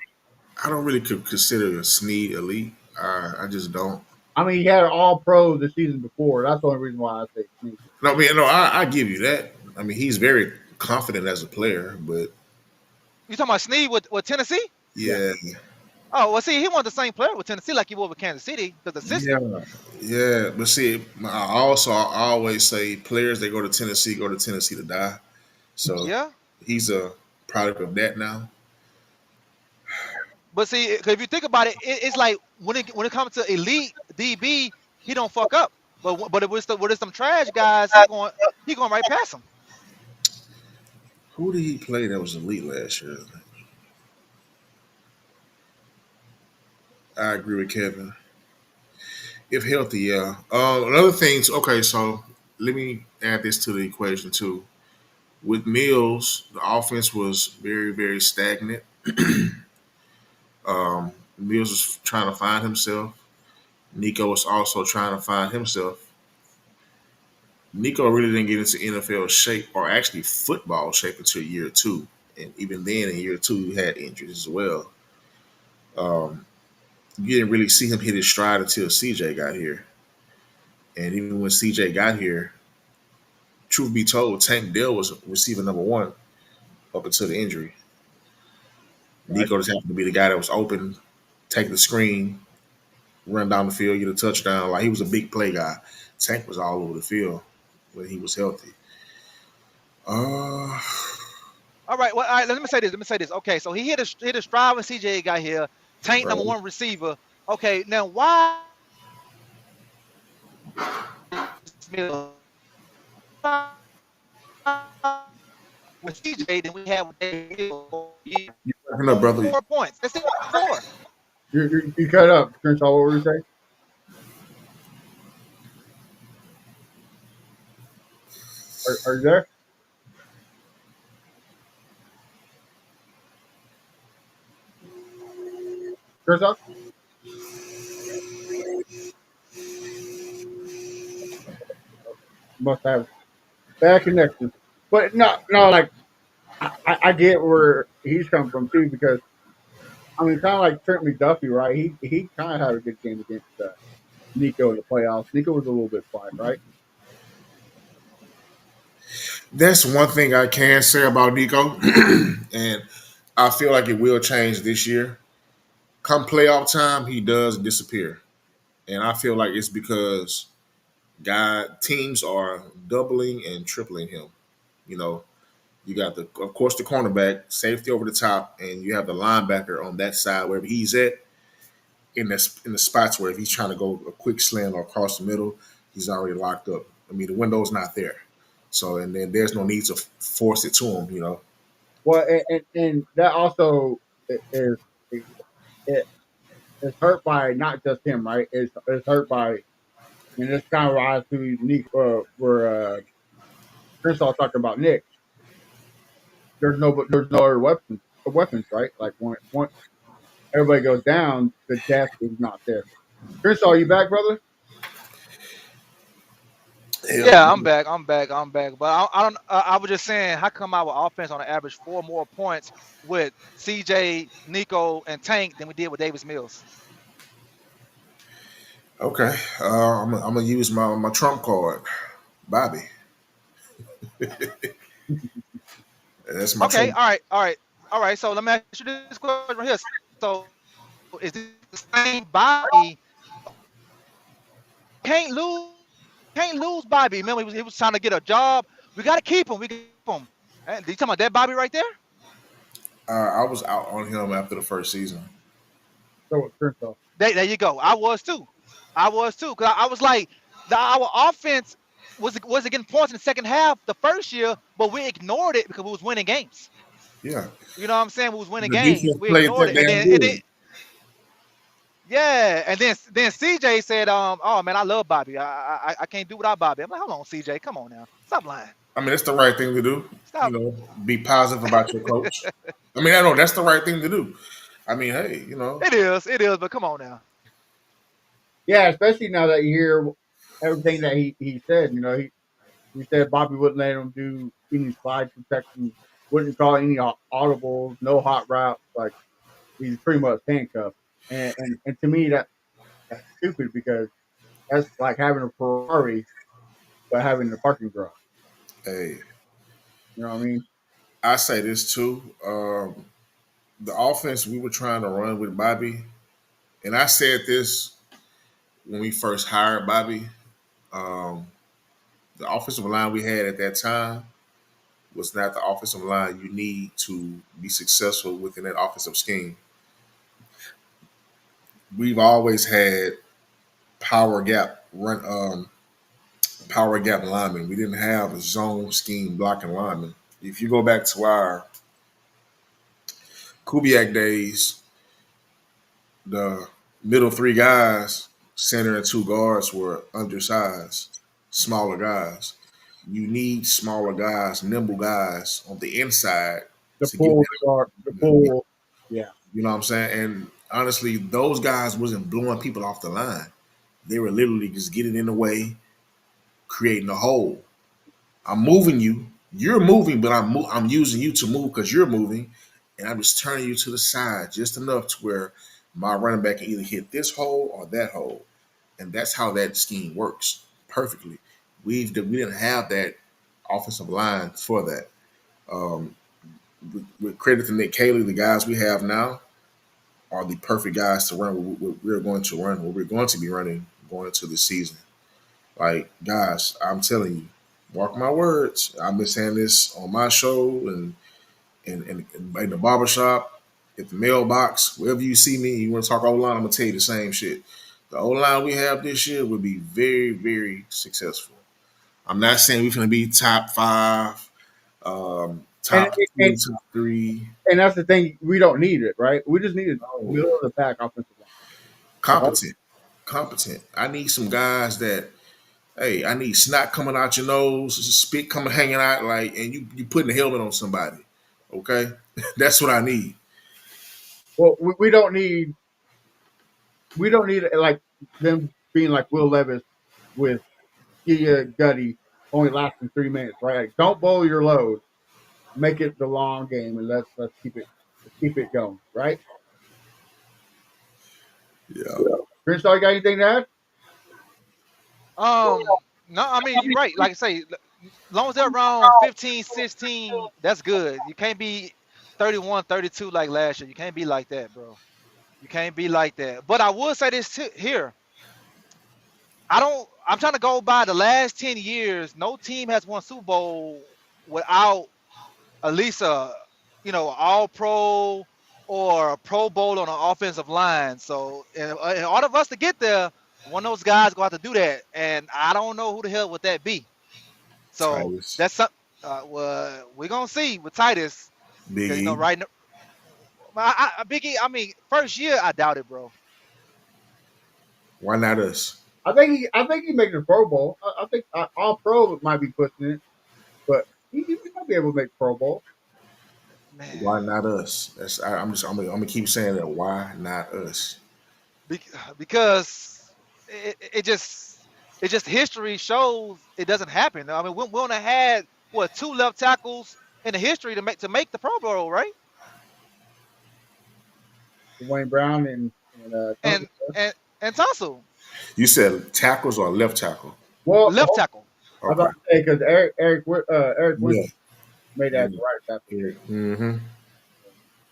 I don't really consider a Snead elite. I just don't. I mean, he had an all pro the season before. That's the only reason why I say Snead. No, I mean, no, I give you that. I mean, he's very confident as a player, but You talking about Snead with Tennessee? Yeah. yeah, Oh, well, see, he wasn't the same player with Tennessee like he was with Kansas City because the yeah, system. yeah. But see, I always say players that go to Tennessee to die. So Yeah. he's a product of that now. But see, 'cause if you think about it, it's like when it comes to elite DB, he don't fuck up. But if it's some trash guys, he going right past them. Who did he play that was elite last year? I agree with Kevin. If healthy, yeah. Another thing. Okay, so let me add this to the equation too. With Mills, the offense was very, very stagnant. Mills was trying to find himself. Nico was also trying to find himself. Nico really didn't get into NFL shape or actually football shape until year two. And even then, in year two, he had injuries as well. You didn't really see him hit his stride until CJ got here. And even when CJ got here, truth be told, Tank Dell was receiver number one up until the injury. Right. Nico just happened to be the guy that was open, take the screen, run down the field, get a touchdown. Like he was a big play guy. Tank was all over the field when he was healthy. Uh, All right. Well, all right. Let me say this. Let me say this. Okay. So he hit a stride when CJ got here. Tank number right. one receiver. Okay. Now why with CJ than we had with David Mills? You breaking up, brother? 4 points. That's it. 4. You cut up, Crenshaw. What were you saying? Are you there, Crenshaw? Must have bad connection. But no, like I get where he's come from too, because I mean, kind of like Trent McDuffie, right? He kind of had a good game against Nico in the playoffs. Nico was a little bit quiet, right? That's one thing I can say about Nico, and I feel like it will change this year. Come playoff time, he does disappear, and I feel like it's because God teams are doubling and tripling him. You know, you got of course, the cornerback, safety over the top, and you have the linebacker on that side wherever he's at in the spots where if he's trying to go a quick slant or across the middle, he's already locked up. I mean, the window's not there, so and then there's no need to force it to him. You know, Well, and that also is it is hurt by not just him, right? It's hurt by, and it's kind of rise to unique where Crenshaw talking about Nick. There's no other weapons, right? Like when everybody goes down, the depth is not there. Crenshaw, you back, brother? hell, Yeah, I'm back. I'm back. I'm back. But I don't. I was just saying, how come our offense on an average 4 more points with CJ, Nico, and Tank than we did with Davis Mills? okay. I'm gonna use my trump card, Bobby. That's my Okay. trump. All right. All right. All right. So let me ask you this question right here. So is this the same Bobby? Can't lose. Can't lose Bobby. Remember, he was trying to get a job. We got to keep him. We got to keep him. And you talking about that Bobby right there? I was out on him after the first season. So with Crenshaw. There you go. I was too. I was too. Cause I was like, our offense was getting points in the second half the first year, but we ignored it because we was winning games. Yeah, You know what I'm saying? We was winning the games. defense We played ignored that it, and damn then good. yeah, and then CJ said, oh man, I love Bobby. I can't do without Bobby. I'm like, hold on, CJ, come on now, stop lying, I mean, that's the right thing to do. You stop. know, be positive about your coach. I mean, I know that's the right thing to do. I mean, hey, It is, but come on now. Yeah, especially now that you hear everything that he said. You know, he said Bobby wouldn't let him do any slide protection, wouldn't call any audibles, no hot routes. Like he's pretty much handcuffed. And to me that's stupid because that's like having a Ferrari but having a parking garage. hey, You know what I mean? I say this too. The offense we were trying to run with Bobby, and I said this when we first hired Bobby. Um, the offensive line we had at that time was not the offensive line you need to be successful within that offensive scheme. We've always had power gap run, power gap linemen. We didn't have a zone scheme blocking linemen. If you go back to our Kubiak days, the middle three guys center and two guards were undersized, smaller guys. You need smaller guys, nimble guys on the inside The to get pull that. start, the pull. Yeah. You know what I'm saying? And honestly, those guys wasn't blowing people off the line. They were literally just getting in the way, creating a hole. I'm moving you. You're moving, but I'm using you to move because you're moving, and I'm just turning you to the side just enough to where my running back can either hit this hole or that hole, and that's how that scheme works perfectly. We didn't have that offensive line for that. Um, with credit to Nick Cayley, the guys we have now are the perfect guys to run. We're going to run. What we're going to be running going into the season. Like, guys, I'm telling you, mark my words. I've been saying this on my show and in the barbershop, at the mailbox, wherever you see me, you want to talk O-line, I'm going to tell you the same shit. The O-line we have this year will be very, very successful. I'm not saying we're going to be top five, And, top and two, top three. and that's the thing. We don't need it, right? We just need a No. middle of the pack offensive line. That's all. Competent. Competent. I need some guys that, hey, I need snot coming out your nose, spit coming hanging out, like, and you putting a helmet on somebody. Okay, that's what I need. Well, we don't need like them being like Will Levis with Gia Gutty only lasting 3 minutes, right? Like, don't blow your load. Make it the long game, and let's keep it going, right? Yeah, Crenshaw, you got anything to add? No, I mean you're right. Like I say, long as they're around 15, 16, that's good. You can't be 31, 32 like last year. You can't be like that, bro. You can't be like that. But I will say this here. I don't. I'm trying to go by the last 10 years. No team has won Super Bowl without at least a, All Pro or a Pro Bowl on an offensive line. So, in order of us to get there, one of those guys going to have to do that, and I don't know who the hell would that be. So Titus, that's something. Well, we're gonna see with Titus because Big E. right now, Biggie. I mean, first year I doubt it, bro. Why not us? I think he makes the Pro Bowl. I think All Pro might be pushing it, but he might be able to make Pro Bowl. Why Man, not us? I'm gonna keep saying that. Why not us? because it just history shows it doesn't happen. I mean, we only had what two left tackles in the history to make the Pro Bowl, right? Dwayne Brown and Tunsil. And and Tunsil, You said tackles or left tackle? Well, left tackle. I was Okay. about to say because Eric Yeah. Winston made that Yeah. right tackle. Mm-hmm.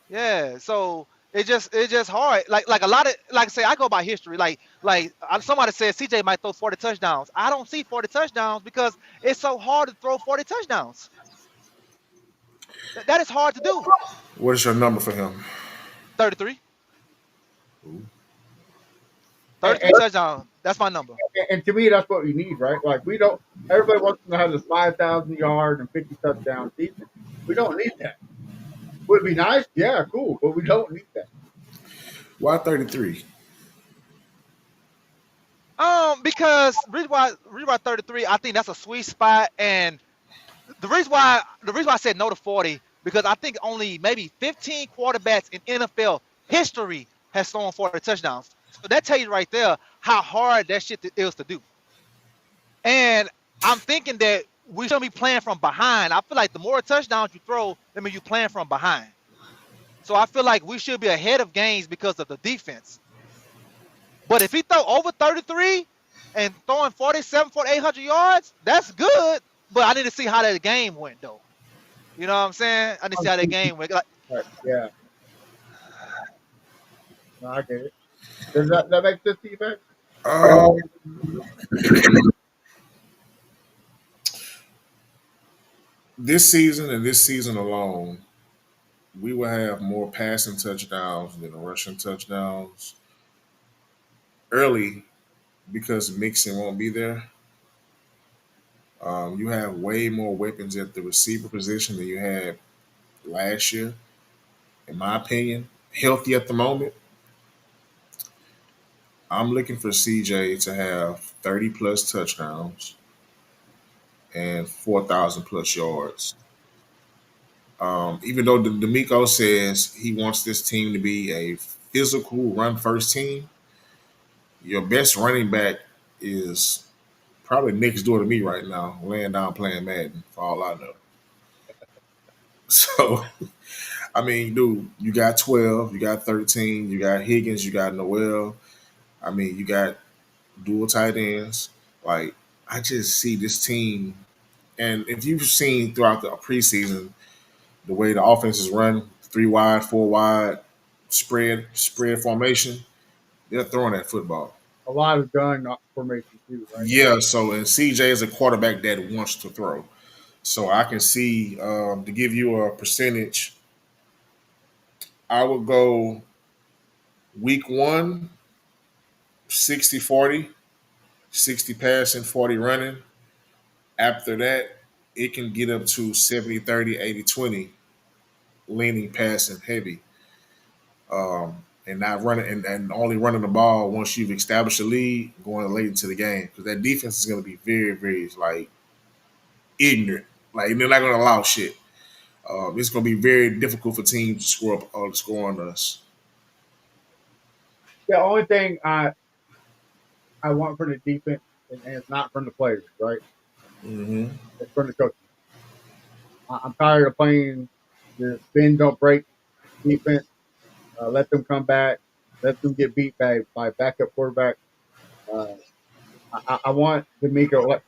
Yeah, so it's just hard. Like a lot of like I say, I go by history. Somebody said CJ might throw 40 touchdowns. I don't see 40 touchdowns because it's so hard to throw 40 touchdowns. That is hard to do. What is your number for him? 33, Ooh. And, 33 touchdowns. That's my number. and to me, that's what we need, right? Like we don't. Everybody wants to have this 5,000 yard and 50 touchdown season. We don't need that. Would it be nice? Yeah, cool, but we don't need that. Why 33? Because reason why 33, I think that's a sweet spot, and the reason why I said no to 40 because I think only maybe 15 quarterbacks in NFL history has thrown 40 touchdowns. So that tells you right there how hard that shit is to do. And I'm thinking that we should be playing from behind. I feel like the more touchdowns you throw, I mean you playing from behind. So I feel like we should be ahead of games because of the defense. But if he throw over 33 and throwing 47, 800 yards, that's good. But I need to see how that game went though. You know what I'm saying? I need to see how that game went. Like, Right, yeah, no, I get it. Does that make sense to you, man? Um, this season and this season alone, we will have more passing touchdowns than rushing touchdowns early because Mixon won't be there. You have way more weapons at the receiver position than you had last year, in my opinion. Healthy at the moment. I'm looking for CJ to have 30 plus touchdowns and 4,000 plus yards. Even though D'Amico says he wants this team to be a physical run first team, your best running back is probably next door to me right now, laying down playing Madden, for all I know. So, I mean, dude, you got 12, you got 13, you got Higgins, you got Noel. I mean, you got dual tight ends. Like, I just see this team. And if you've seen throughout the preseason the way the offense is run, 3 wide, 4 wide, spread formation, they're throwing that football. A lot of gun formation too, right? Yeah, so and CJ is a quarterback that wants to throw. So I can see to give you a percentage, I would go week one, 60-40, 60 passing, 40 running. After that, it can get up to 70-30, 80-20, leaning passing heavy. And not running and only running the ball once you've established a lead going late into the game. Because that defense is going to be very, very like ignorant. Like they're not going to allow shit. It's going to be very difficult for teams to score on us. The only thing I want from the defense, and it's not from the players, right? Mm-hmm. It's from the coach. I'm tired of playing the bend don't break defense. Let them come back. Let them get beat by backup quarterback. Uh, I want D'Amico like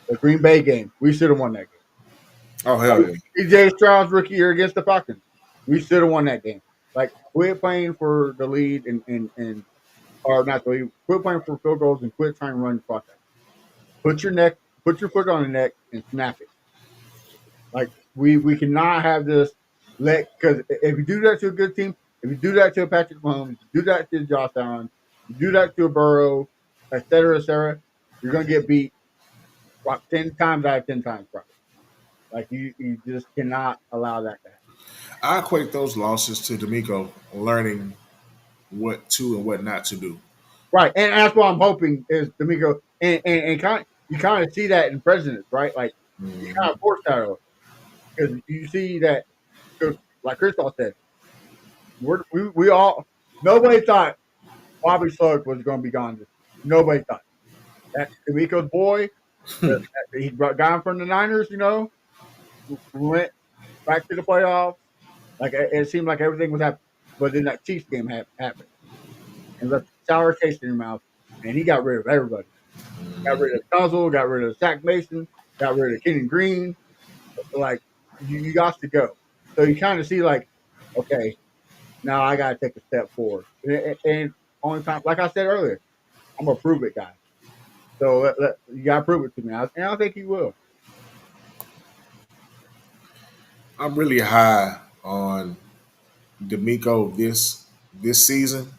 the Green Bay game. We should have won that Oh hell game. yeah! CJ Stroud's rookie year against the Falcons. We should have won that game. Like quit playing for the lead and or not the lead. Quit playing for field goals and quit trying to run the clock out. Put your foot on the neck and snap it. Like we cannot have this let because if you do that to a good team, if you do that to a Patrick Mahomes, you do that to Josh Allen, you do that to a Burrow, et cetera, you're gonna get beat like 10 times out of 10 times probably. Like you just cannot allow that to happen. I equate those losses to D'Amico learning what to and what not to do. Right, and that's what I'm hoping is D'Amico, and kind of, you kind of see that in presidents, right? Like you kind Mm-hmm. of foreshadow it because you see that, 'cause like Christoph said, we all nobody thought Bobby Slug was going to be gone. Nobody thought that D'Amico's boy that he brought down from the Niners, went back to the playoffs. Like it seemed like everything was happening, but then that Chiefs game happened and left sour taste in your mouth, and he got rid of everybody. Got rid of Tunzel, got rid of Zach Mason, got rid of Kenyon Green. Like you got to go. So you kind of see like, okay, now I got to take a step forward. And only time, like I said earlier, I'm a prove it guy. So you got to prove it to me, and I think he will. I'm really high on D'Amico this season.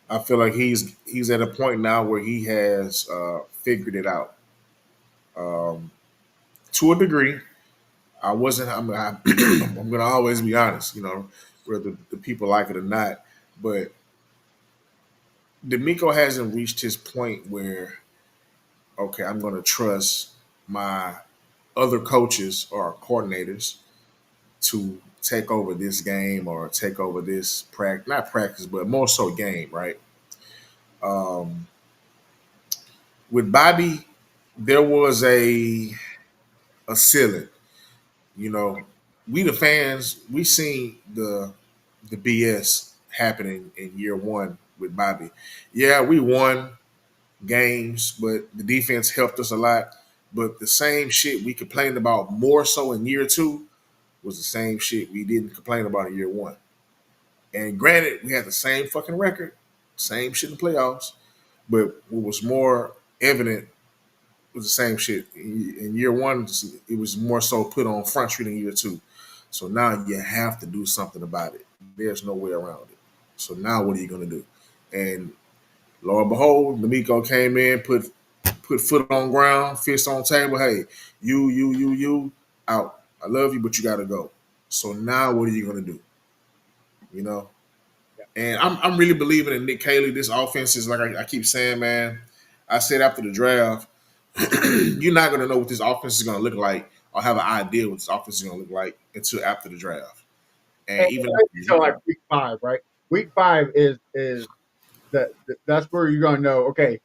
I feel like he's at a point now where he has figured it out to a degree. I wasn't. I'm gonna always be honest. Whether the people like it or not. But D'Amico hasn't reached his point where okay, I'm gonna trust my other coaches or coordinators to take over this game or take over this practice, not practice, but more so game, right? Um, with Bobby, there was a ceiling. You know, we the fans, we seen the BS happening in year one with Bobby. Yeah, we won games, but the defense helped us a lot. But the same shit we complained about more so in year two was the same shit we didn't complain about in year one. And granted, we had the same fucking record, same shit in the playoffs, but what was more evident was the same shit. In year one, it was more so put on Front Street in year two. So now you have to do something about it. There's no way around it. So now what are you going to do? And lo and behold, D'Amico came in, put foot on ground, fist on table. Hey, you, out. I love you, but you got to go. So now what are you going to do? You know? And I'm really believing in Nick Caley. This offense is like I keep saying, man. I said after the draft, you're not going to know what this offense is going to look like or have an idea what this offense is going to look like until after the draft. And And even after the like draft, week 5, right? Week 5 is that's where you're gonna know. Okay,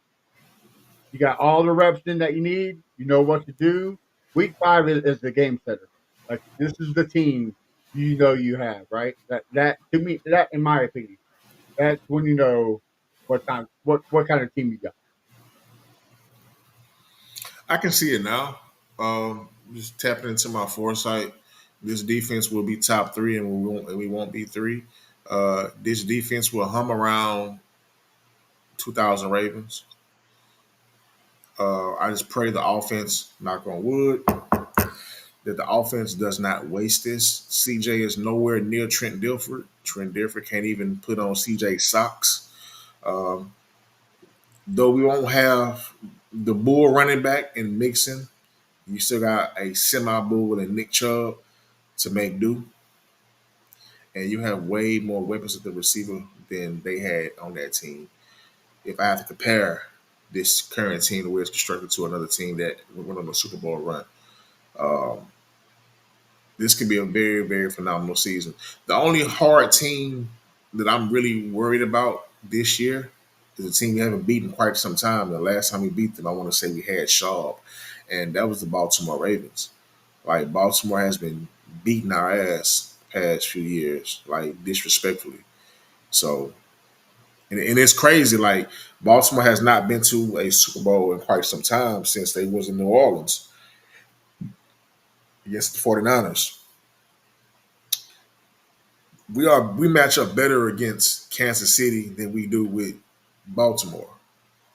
you got all the reps in that you need. You know what to do. Week 5 is the game setter. Like this is the team you know you have, right? That to me, that in my opinion, that's when you know what kind of team you got. I can see it now. Just tapping into my foresight. This defense will be top three, and we won't be three. This defense will hum around 2,000 Ravens. I just pray the offense, knock on wood, that the offense does not waste this. CJ is nowhere near Trent Dilford. Trent Dilford can't even put on CJ socks. Um, though we won't have the bull running back in Mixon, you still got a semi bull and Nick Chubb to make do. And you have way more weapons at the receiver than they had on that team. If I have to compare this current team the way it's constructed to another team that went on a Super Bowl run, um, this could be a very, very phenomenal season. The only hard team that I'm really worried about this year is a team we haven't beaten quite some time. The last time we beat them, I want to say we had Schaub, and that was the Baltimore Ravens. Like Baltimore has been beating our ass past few years, like disrespectfully. So, and it's crazy. Like Baltimore has not been to a Super Bowl in quite some time since they was in New Orleans against the 49ers. We match up better against Kansas City than we do with Baltimore,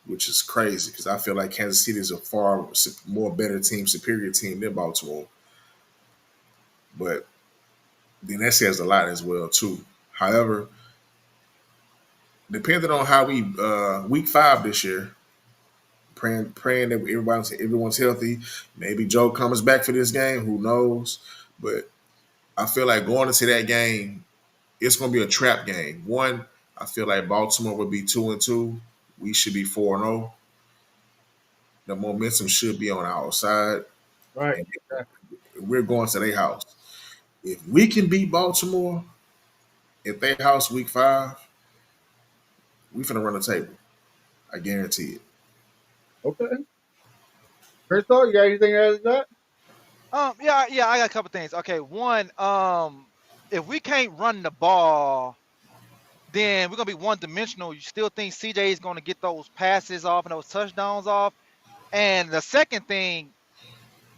which is crazy because I feel like Kansas City is a far more better team, superior team than Baltimore. But then that says a lot as well too. However, depending on how we week 5 this year, praying that everyone's healthy. Maybe Joe comes back for this game. Who knows? But I feel like going into that game, it's going to be a trap game. One, I feel like Baltimore would be 2-2. We should be 4-0. The momentum should be on our side, Right. and we're going to their house. If we can beat Baltimore at their house week 5, we finna run the table. I guarantee it. Okay. Crystal, you got anything to add to that? Yeah, I got a couple things. Okay, one, if we can't run the ball, then we're gonna be one dimensional. You still think CJ is gonna get those passes off and those touchdowns off? And the second thing,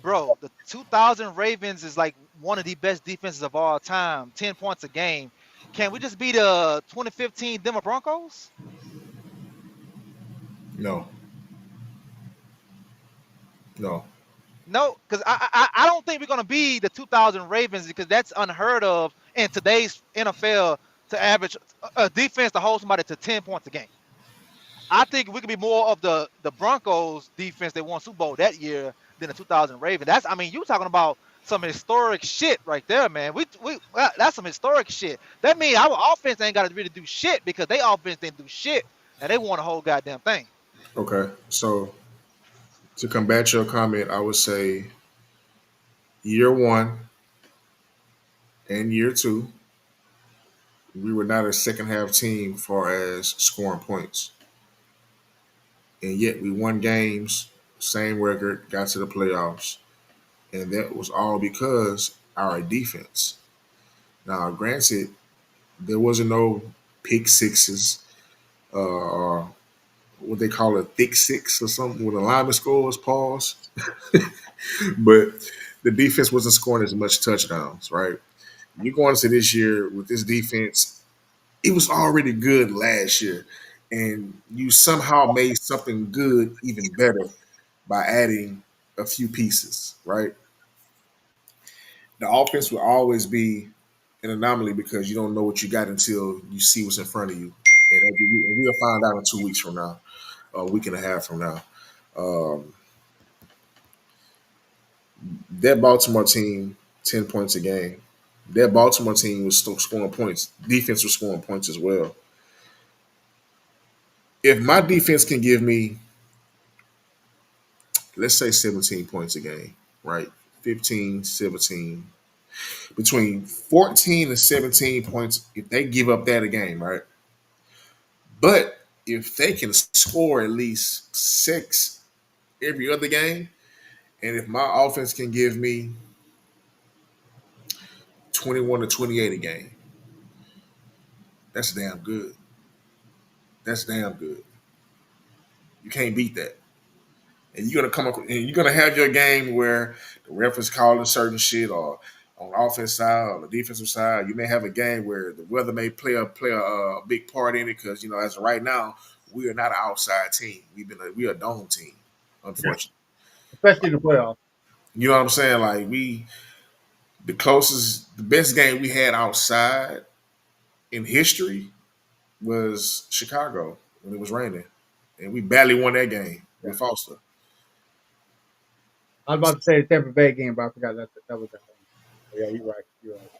bro, the 2000 Ravens is like one of the best defenses of all time, 10 points a game. Can we just be the 2015 Denver Broncos? No, no. No, because I don't think we're gonna be the 2000 Ravens because that's unheard of in today's NFL to average a defense to hold somebody to 10 points a game. I think we could be more of the Broncos defense that won Super Bowl that year than the 2000 Ravens. That's I mean you talking about some historic shit right there, man. That's some historic shit. That means our offense ain't got to really do shit because they offense didn't do shit and they won the whole goddamn thing. Okay, so to combat your comment, I would say year 1 and year 2, we were not a second half team far as scoring points. And yet we won games, same record, got to the playoffs. And that was all because our defense. Now, granted, there wasn't no pick sixes, or what they call a thick six or something when the lineman scores, pause. But the defense wasn't scoring as much touchdowns, right? You go into this year with this defense, it was already good last year, and you somehow made something good even better by adding a few pieces, right? The offense will always be an anomaly because you don't know what you got until you see what's in front of you, and we'll find out in 2 weeks from now, a week and a half from now. Um, that Baltimore team, 10 points a game. That Baltimore team was still scoring points. Defense was scoring points as well. if my defense can give me, let's say 17 points a game, right? 15, 17, between 14 and 17 points, if they give up that a game, right? But if they can score at least six every other game, and if my offense can give me 21 to 28 a game, that's damn good. That's damn good. You can't beat that. And you're gonna come up and you're gonna have your game where the ref is calling certain shit, or on the offense side or the defensive side, you may have a game where the weather may play a big part in it because as of right now we are not an outside team. We are a dome team, unfortunately. especially in the playoffs. You know what I'm saying? Like the best game we had outside in history was Chicago when it was raining, and we barely won that game Yeah. with Foster. I was about to say the Tampa Bay game, but I forgot that was at home. Yeah, you're right. You're right.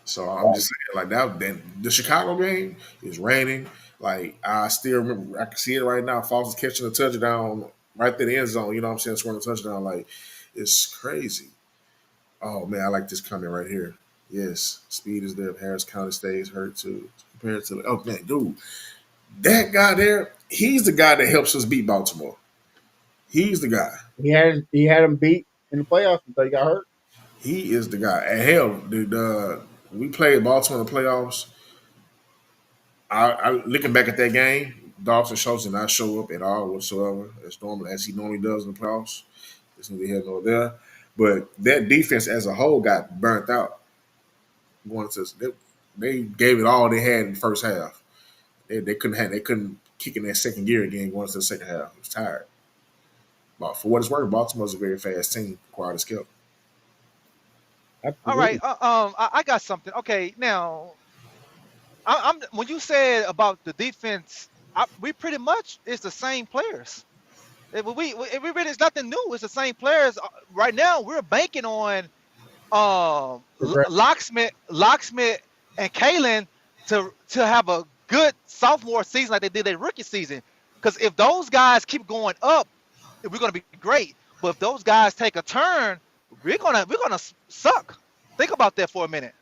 So I'm just saying, like that. Then the Chicago game is raining. Like I still remember, I can see it right now. Foster's catching a touchdown right there in the end zone. You know what I'm saying? Scoring a touchdown. Like it's crazy. Oh man, I like this comment right here. Yes, speed is there. If Harris County stays hurt too, compared to oh man, dude, that guy there, he's the guy that helps us beat Baltimore. He's the guy. He had him beat in the playoffs until he got hurt. He is the guy. And hell, dude, we played Baltimore in the playoffs. I looking back at that game, Dawson Schultz did not show up at all whatsoever, as he normally does in the playoffs. There's neither here nor there. But that defense as a whole got burnt out. Going to they gave it all they had in the first half. They couldn't kick in that second gear again going to the second half. It was tired. But for what it's worth, Baltimore's a very fast team, quiet as kept. All right. Absolutely. I got something. Okay, now I'm when you said about the defense, we pretty much it's the same players. We really it's nothing new. It's the same players. Right now, we're banking on Locksmith, and Kalen to have a good sophomore season like they did their rookie season. Because if those guys keep going up, we're gonna be great. But if those guys take a turn, we're gonna suck. Think about that for a minute.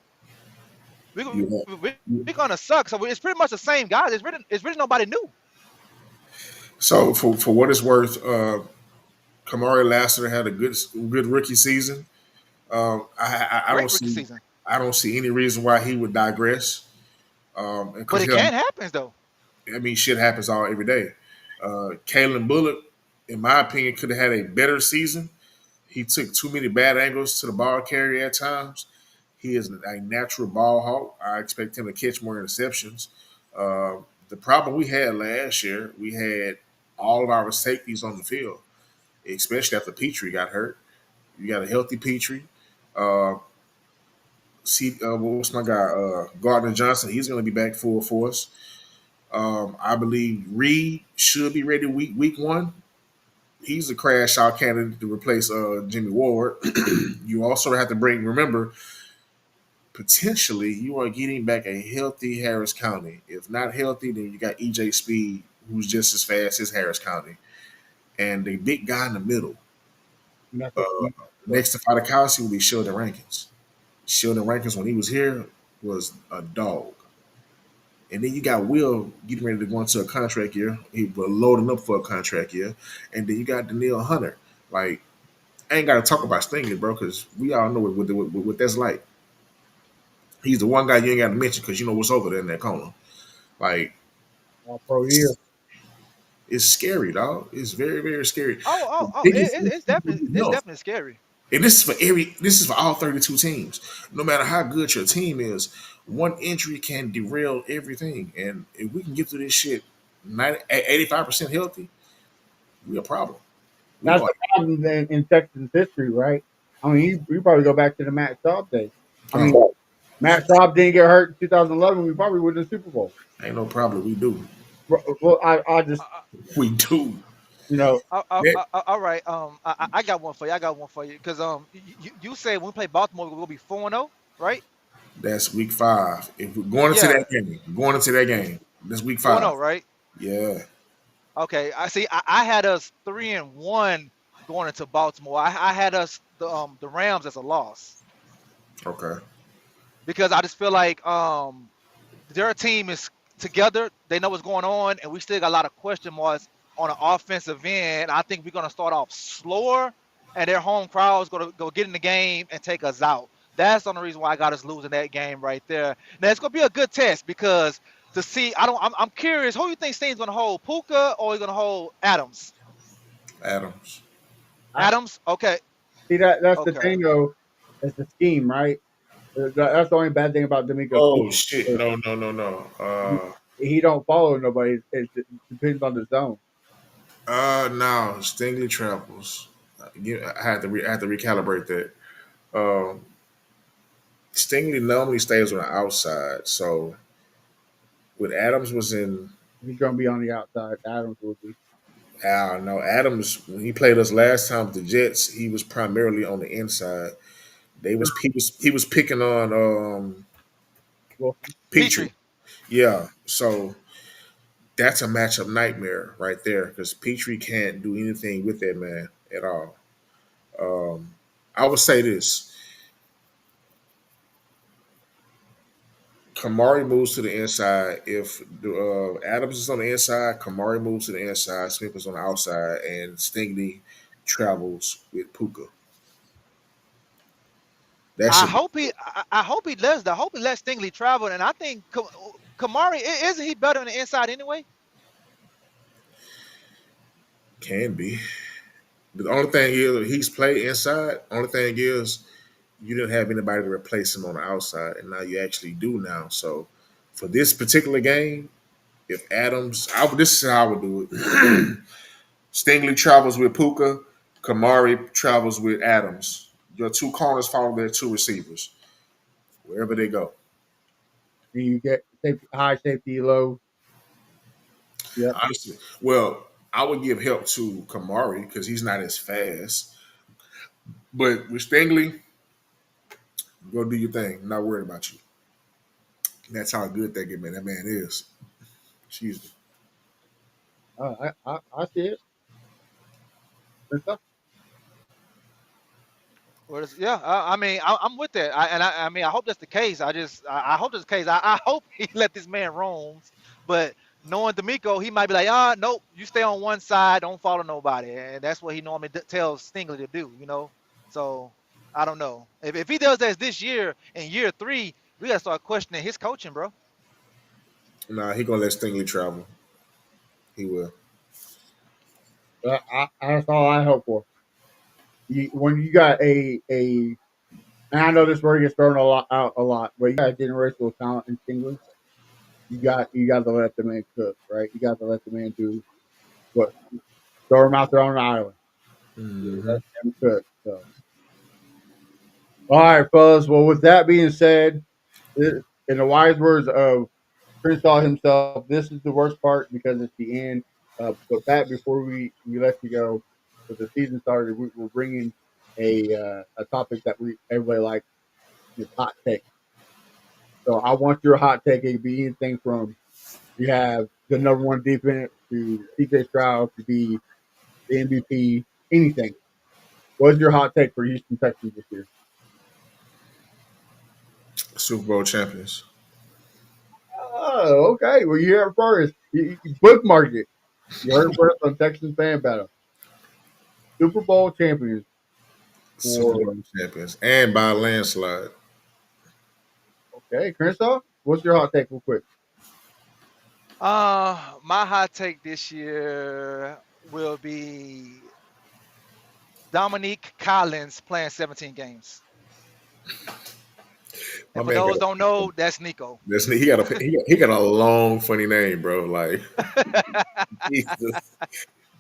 You know, We're gonna suck. So it's pretty much the same guys. It's really nobody new. so for what it's worth, Kamari Lassiter had a good rookie season. I don't Great rookie see season. any reason why he would digress. But Because it can happen though. I mean, shit happens all every day. Kalen Bullock, in my opinion, could have had a better season. He took too many bad angles to the ball carrier at times. He is a natural ball hawk. I expect him to catch more interceptions. The problem we had last year, we had all of our safeties on the field, especially after Petrie got hurt. You got a healthy Petrie. Uh, what's my guy? Gardner Johnson. He's going to be back full force. I believe Reed should be ready week one. He's a crash out candidate to replace Jimmy Ward. You also have to remember, potentially you are getting back a healthy Harris County. If not healthy, then you got EJ Speed, who's just as fast as Harris County. And the big guy in the middle, uh, next to Fadakowski, will be Sheldon Rankins. Sheldon Rankins, when he was here, was a dog. And then you got Will getting ready to go into a contract year. He was loading up for a contract year. And then you got Daniil Hunter. Like, I ain't got to talk about Stingley, bro, because we all know what that's like. He's the one guy you ain't got to mention because you know what's over there in that corner. Like, All pro year. it's scary, dog. It's very, very scary. The Oh! biggest It's definitely health. scary. And this is for all 32 teams. No matter how good your team is, one injury can derail everything. And if we can get through this shit 85% healthy, we a problem. We That's are the problem in Texans history, right? I mean, you probably go back to the Matt Schaub days. I mean, Matt Schaub didn't get hurt in 2011. We probably win the Super Bowl. ain't no problem. We do. Well, I just, Uh, We do. you know, That, all right. I got one for you. I got one for you because you said when we play Baltimore we'll be 4-0, right? that's week 5. If we're going into Yeah, that game, that's week 5. 4-0, right? Yeah. Okay, I see. I had us 3-1 going into Baltimore. I had us the Rams as a loss Okay. because I just feel like their team is together. They know what's going on, and we still got a lot of question marks on the offensive end. I think we're gonna start off slower, and their home crowd is gonna go get in the game and take us out. That's the only reason why I got us losing that game right there. Now it's gonna be a good test because to see, I don't. I'm curious. Who you think Steen's gonna hold, Puka or he's gonna hold Adams? Adams. I Adams. Okay. see that's the Okay. thing though. It's the scheme, right? That's the only bad thing about D'Amico Oh scheme. shit! No, no, no, no. He don't follow nobody. It depends on the zone. No. Stingley travels. I had to recalibrate that. Um, Stingley normally stays on the outside, so when Adams was in, He's going to be on the outside. Adams will be. I don't know. Adams when he played us last time with the Jets, he was primarily on the inside. He was picking on Wilson. Petrie. Petrie. Yeah, so that's a matchup nightmare right there because Petrie can't do anything with that man at all. Um, I would say this: Kamari moves to the inside. If Adams is on the inside, Kamari moves to the inside. Smith is on the outside, and Stingley travels with Puka. That I should be hope he. I hope he does. I hope he lets Stingley travel, and I think Kamari isn't he better on the inside anyway? can be. The only thing is he's played inside. Only thing is you didn't have anybody to replace him on the outside, and now you actually do now. So for this particular game, if Adams, this is how I would do it. Stingley travels with Puka. Kamari travels with Adams. Your two corners follow their two receivers wherever they go. And you get safety, high safety, low. Yep. Honestly, well, I would give help to Kamari because he's not as fast. But with Stingley, go do your thing. I'm not worried about you. That's how good that man is. Excuse me. I see it. Good stuff. Yeah, I mean, I'm with that. I mean, I hope that's the case. I hope that's the case. I hope he let this man roam. But knowing D'Amico, he might be like, nope, you stay on one side, don't follow nobody, and that's what he normally tells Stingley to do. So I don't know if he does that this year in year three, we gotta start questioning his coaching, bro. Nah, he gonna let Stingley travel. He will. That's all I hope for. When you got and I know this word gets thrown out a lot, but you got generational talent in England. You got to let the man cook, right? You got to let the man do what throw him out there on an island. Hmm. Let him cook. So, all right, fellas. Well, with that being said, in the wise words of Crenshaw himself, this is the worst part because it's the end. But back before we let you go, with the season started, we're bringing a topic that we everybody likes is hot take. So I want your hot take. It could be anything from you have the number one defense to CJ Stroud to be the MVP, anything. What's your hot take for Houston Texans this year? Super Bowl champions. Oh, okay. Well, you hear it first. You bookmark it. You heard it first on Texans Fan Battle. Super Bowl champions Super for Bowl champions. And by a landslide. okay, Crenshaw. What's your hot take, real quick? My hot take this year will be Dominique Collins playing 17 games. My And for man got those don't know, that's Nico. he got a long funny name, bro. Like Jesus.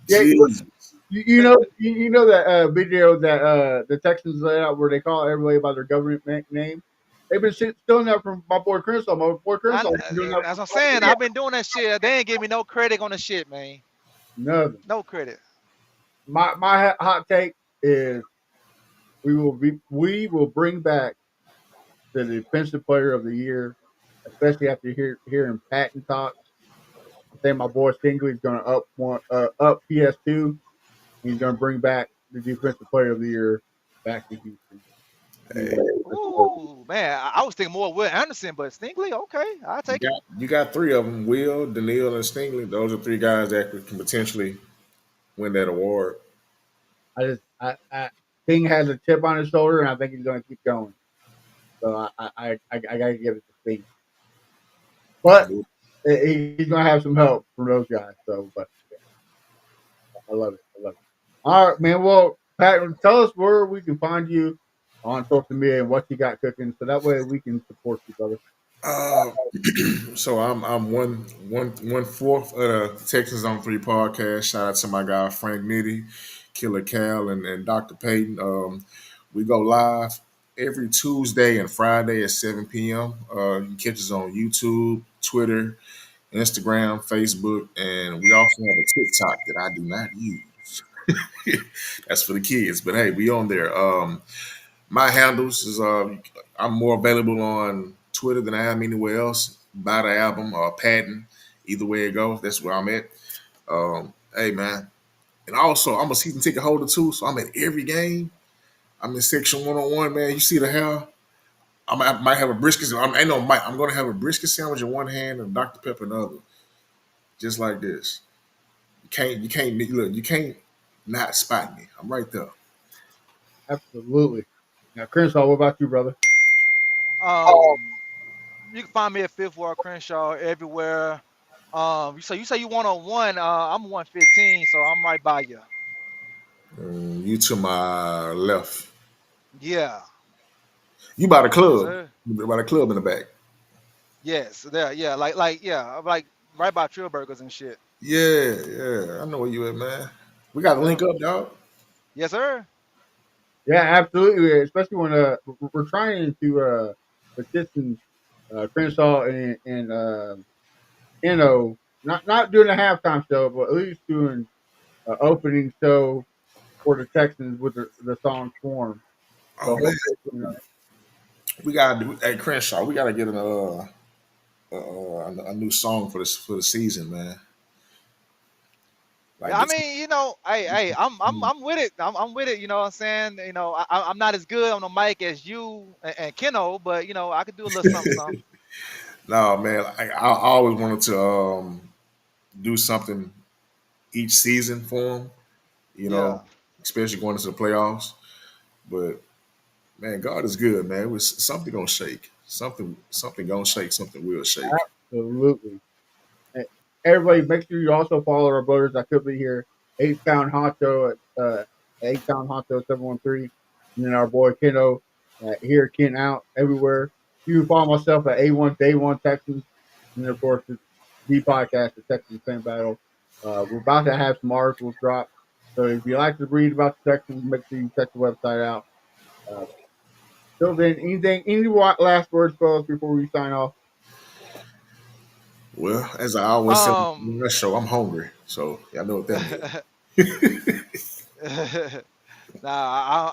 Yeah, Jeez. you know that video that the Texans laid out where they call everybody by their government name. They've been stealing that from my boy Crenshaw. My boy Crenshaw been doing that As for I'm over saying, a year. I've been doing that shit. They ain't give me no credit on the shit, man. Nothing. No credit. My hot take is we will bring back the defensive player of the year, especially after hearing Patton talk. Say my boy Stingley's going to up PS2. He's going to bring back the Defensive Player of the Year back to Houston. Ooh, man, I was thinking more Will Anderson, but Stingley, okay, I'll You take it. got you got three of them: Will, Daniil, and Stingley. Those are three guys that can potentially win that award. Sting has a chip on his shoulder, and I think he's going to keep going. So I got to give it to Sting. But he's going to have some help from those guys. So, but yeah, I love it. I love it. All right, man. Well, Pat, tell us where we can find you on social media and what you got cooking, so that way we can support you, brother. Uh, so I'm one fourth of the Texans on Three podcast. Shout out to my guy Frank Nitty, Killer Cal, and Dr. Payton. We go live every Tuesday and Friday at 7 p.m. You can catch us on YouTube, Twitter, Instagram, Facebook, and we also have a TikTok that I do not use. That's for the kids, but hey, we on there. My handles is I'm more available on Twitter than I am anywhere else. Buy the album or Patton, either way it goes, that's where I'm at. Hey man, and also I'm a season ticket holder too, so I'm at every game. I'm in section 101, man. You see the hell? I might have a brisket. Ain't no might. I'm gonna have a brisket sandwich in one hand and Dr. Pepper in the other, just like this. You can't not spot me. I'm right there. Absolutely. Now, Crenshaw, what about you, brother? Um, you can find me at Fifth Ward Crenshaw everywhere. You say you 101. I'm 115, so I'm right by you. You to my left. Yeah. You by the Yes, club. sir. You by the club in the back. Yes, there. Yeah, I'm like right by Trill Burgers and shit. Yeah, yeah. I know where you at, man. We got to link Yep. up, dog. Yes, sir. Yeah, absolutely. Especially when we're trying to petition Crenshaw and not doing a halftime show, but at least doing an opening show for the Texans with the song "Form." So Oh man, hopefully, we gotta do. Hey Crenshaw, we gotta get a new song for the season, man. Like Yeah, I get mean, hey, I'm with it. I'm with it. You know what I'm saying? I'm not as good on the mic as you and Keno, but I could do a little something, something. no, man. I always wanted to do something each season for him. You know, Yeah. especially going into the playoffs. But man, God is good, man. It was something gonna shake. Something gonna shake. Something will shake. absolutely. Hey, everybody, make sure you also follow our brothers that could be here. 8 Pound Honcho at 8 Pound Honcho 713, and then our boy Keno here, Ken out everywhere. You can follow myself at A1 Day One Texans, and then of course the podcast, the Texans Fan Battle. We're about to have some articles drop, so if you like to read about the Texans, make sure you check the website out. Uh, Till then, any last words, fellas, before we sign off? Well, as I always say on Um. that show, I'm hungry. So y'all know what that means. Nah,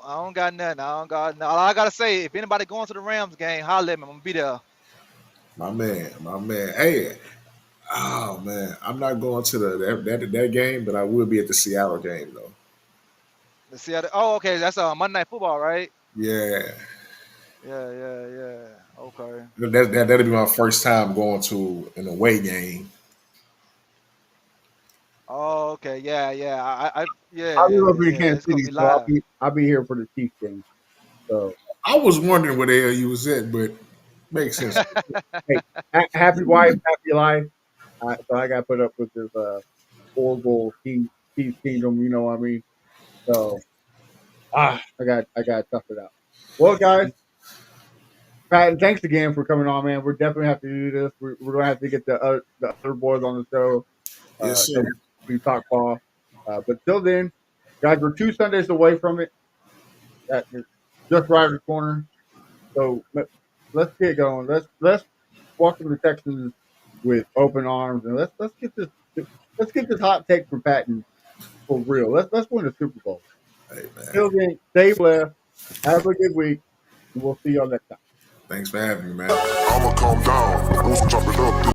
I don't got nothing. I don't got nothing. All I gotta say, if anybody going to the Rams game, holler at me. I'm gonna be there. My man, my man. Hey, oh man, I'm not going to that game, but I will be at the Seattle game though. Let's see how. Oh, okay. That's Monday Night Football, right? Yeah, Yeah, yeah, yeah. Okay. that'll be my first time going to an away game. Oh, okay. Yeah, yeah. Yeah, I'll be yeah, living in yeah. Kansas It's gonna City, be so live. I'll be here for the Chiefs game. So I was wondering where the hell you was at, but makes sense. hey, happy wife, happy life. So I got put up with this horrible Chiefs kingdom. You know what I mean? So I got to tough it out. Well, guys, Pat, thanks again for coming on, man. We're definitely have to do this. We're gonna have to get the other boys on the show. Yes, So sir. we talk ball. But till then, guys, we're 2 Sundays away from it. That is just right around the corner. So let's get going. Let's welcome the Texans with open arms, and let's get this hot take from Patton for real. Let's win the Super Bowl. Hey man, Till then, stay blessed. Have a good week, and we'll see y'all next time. thanks for having me, man. I'ma calm down.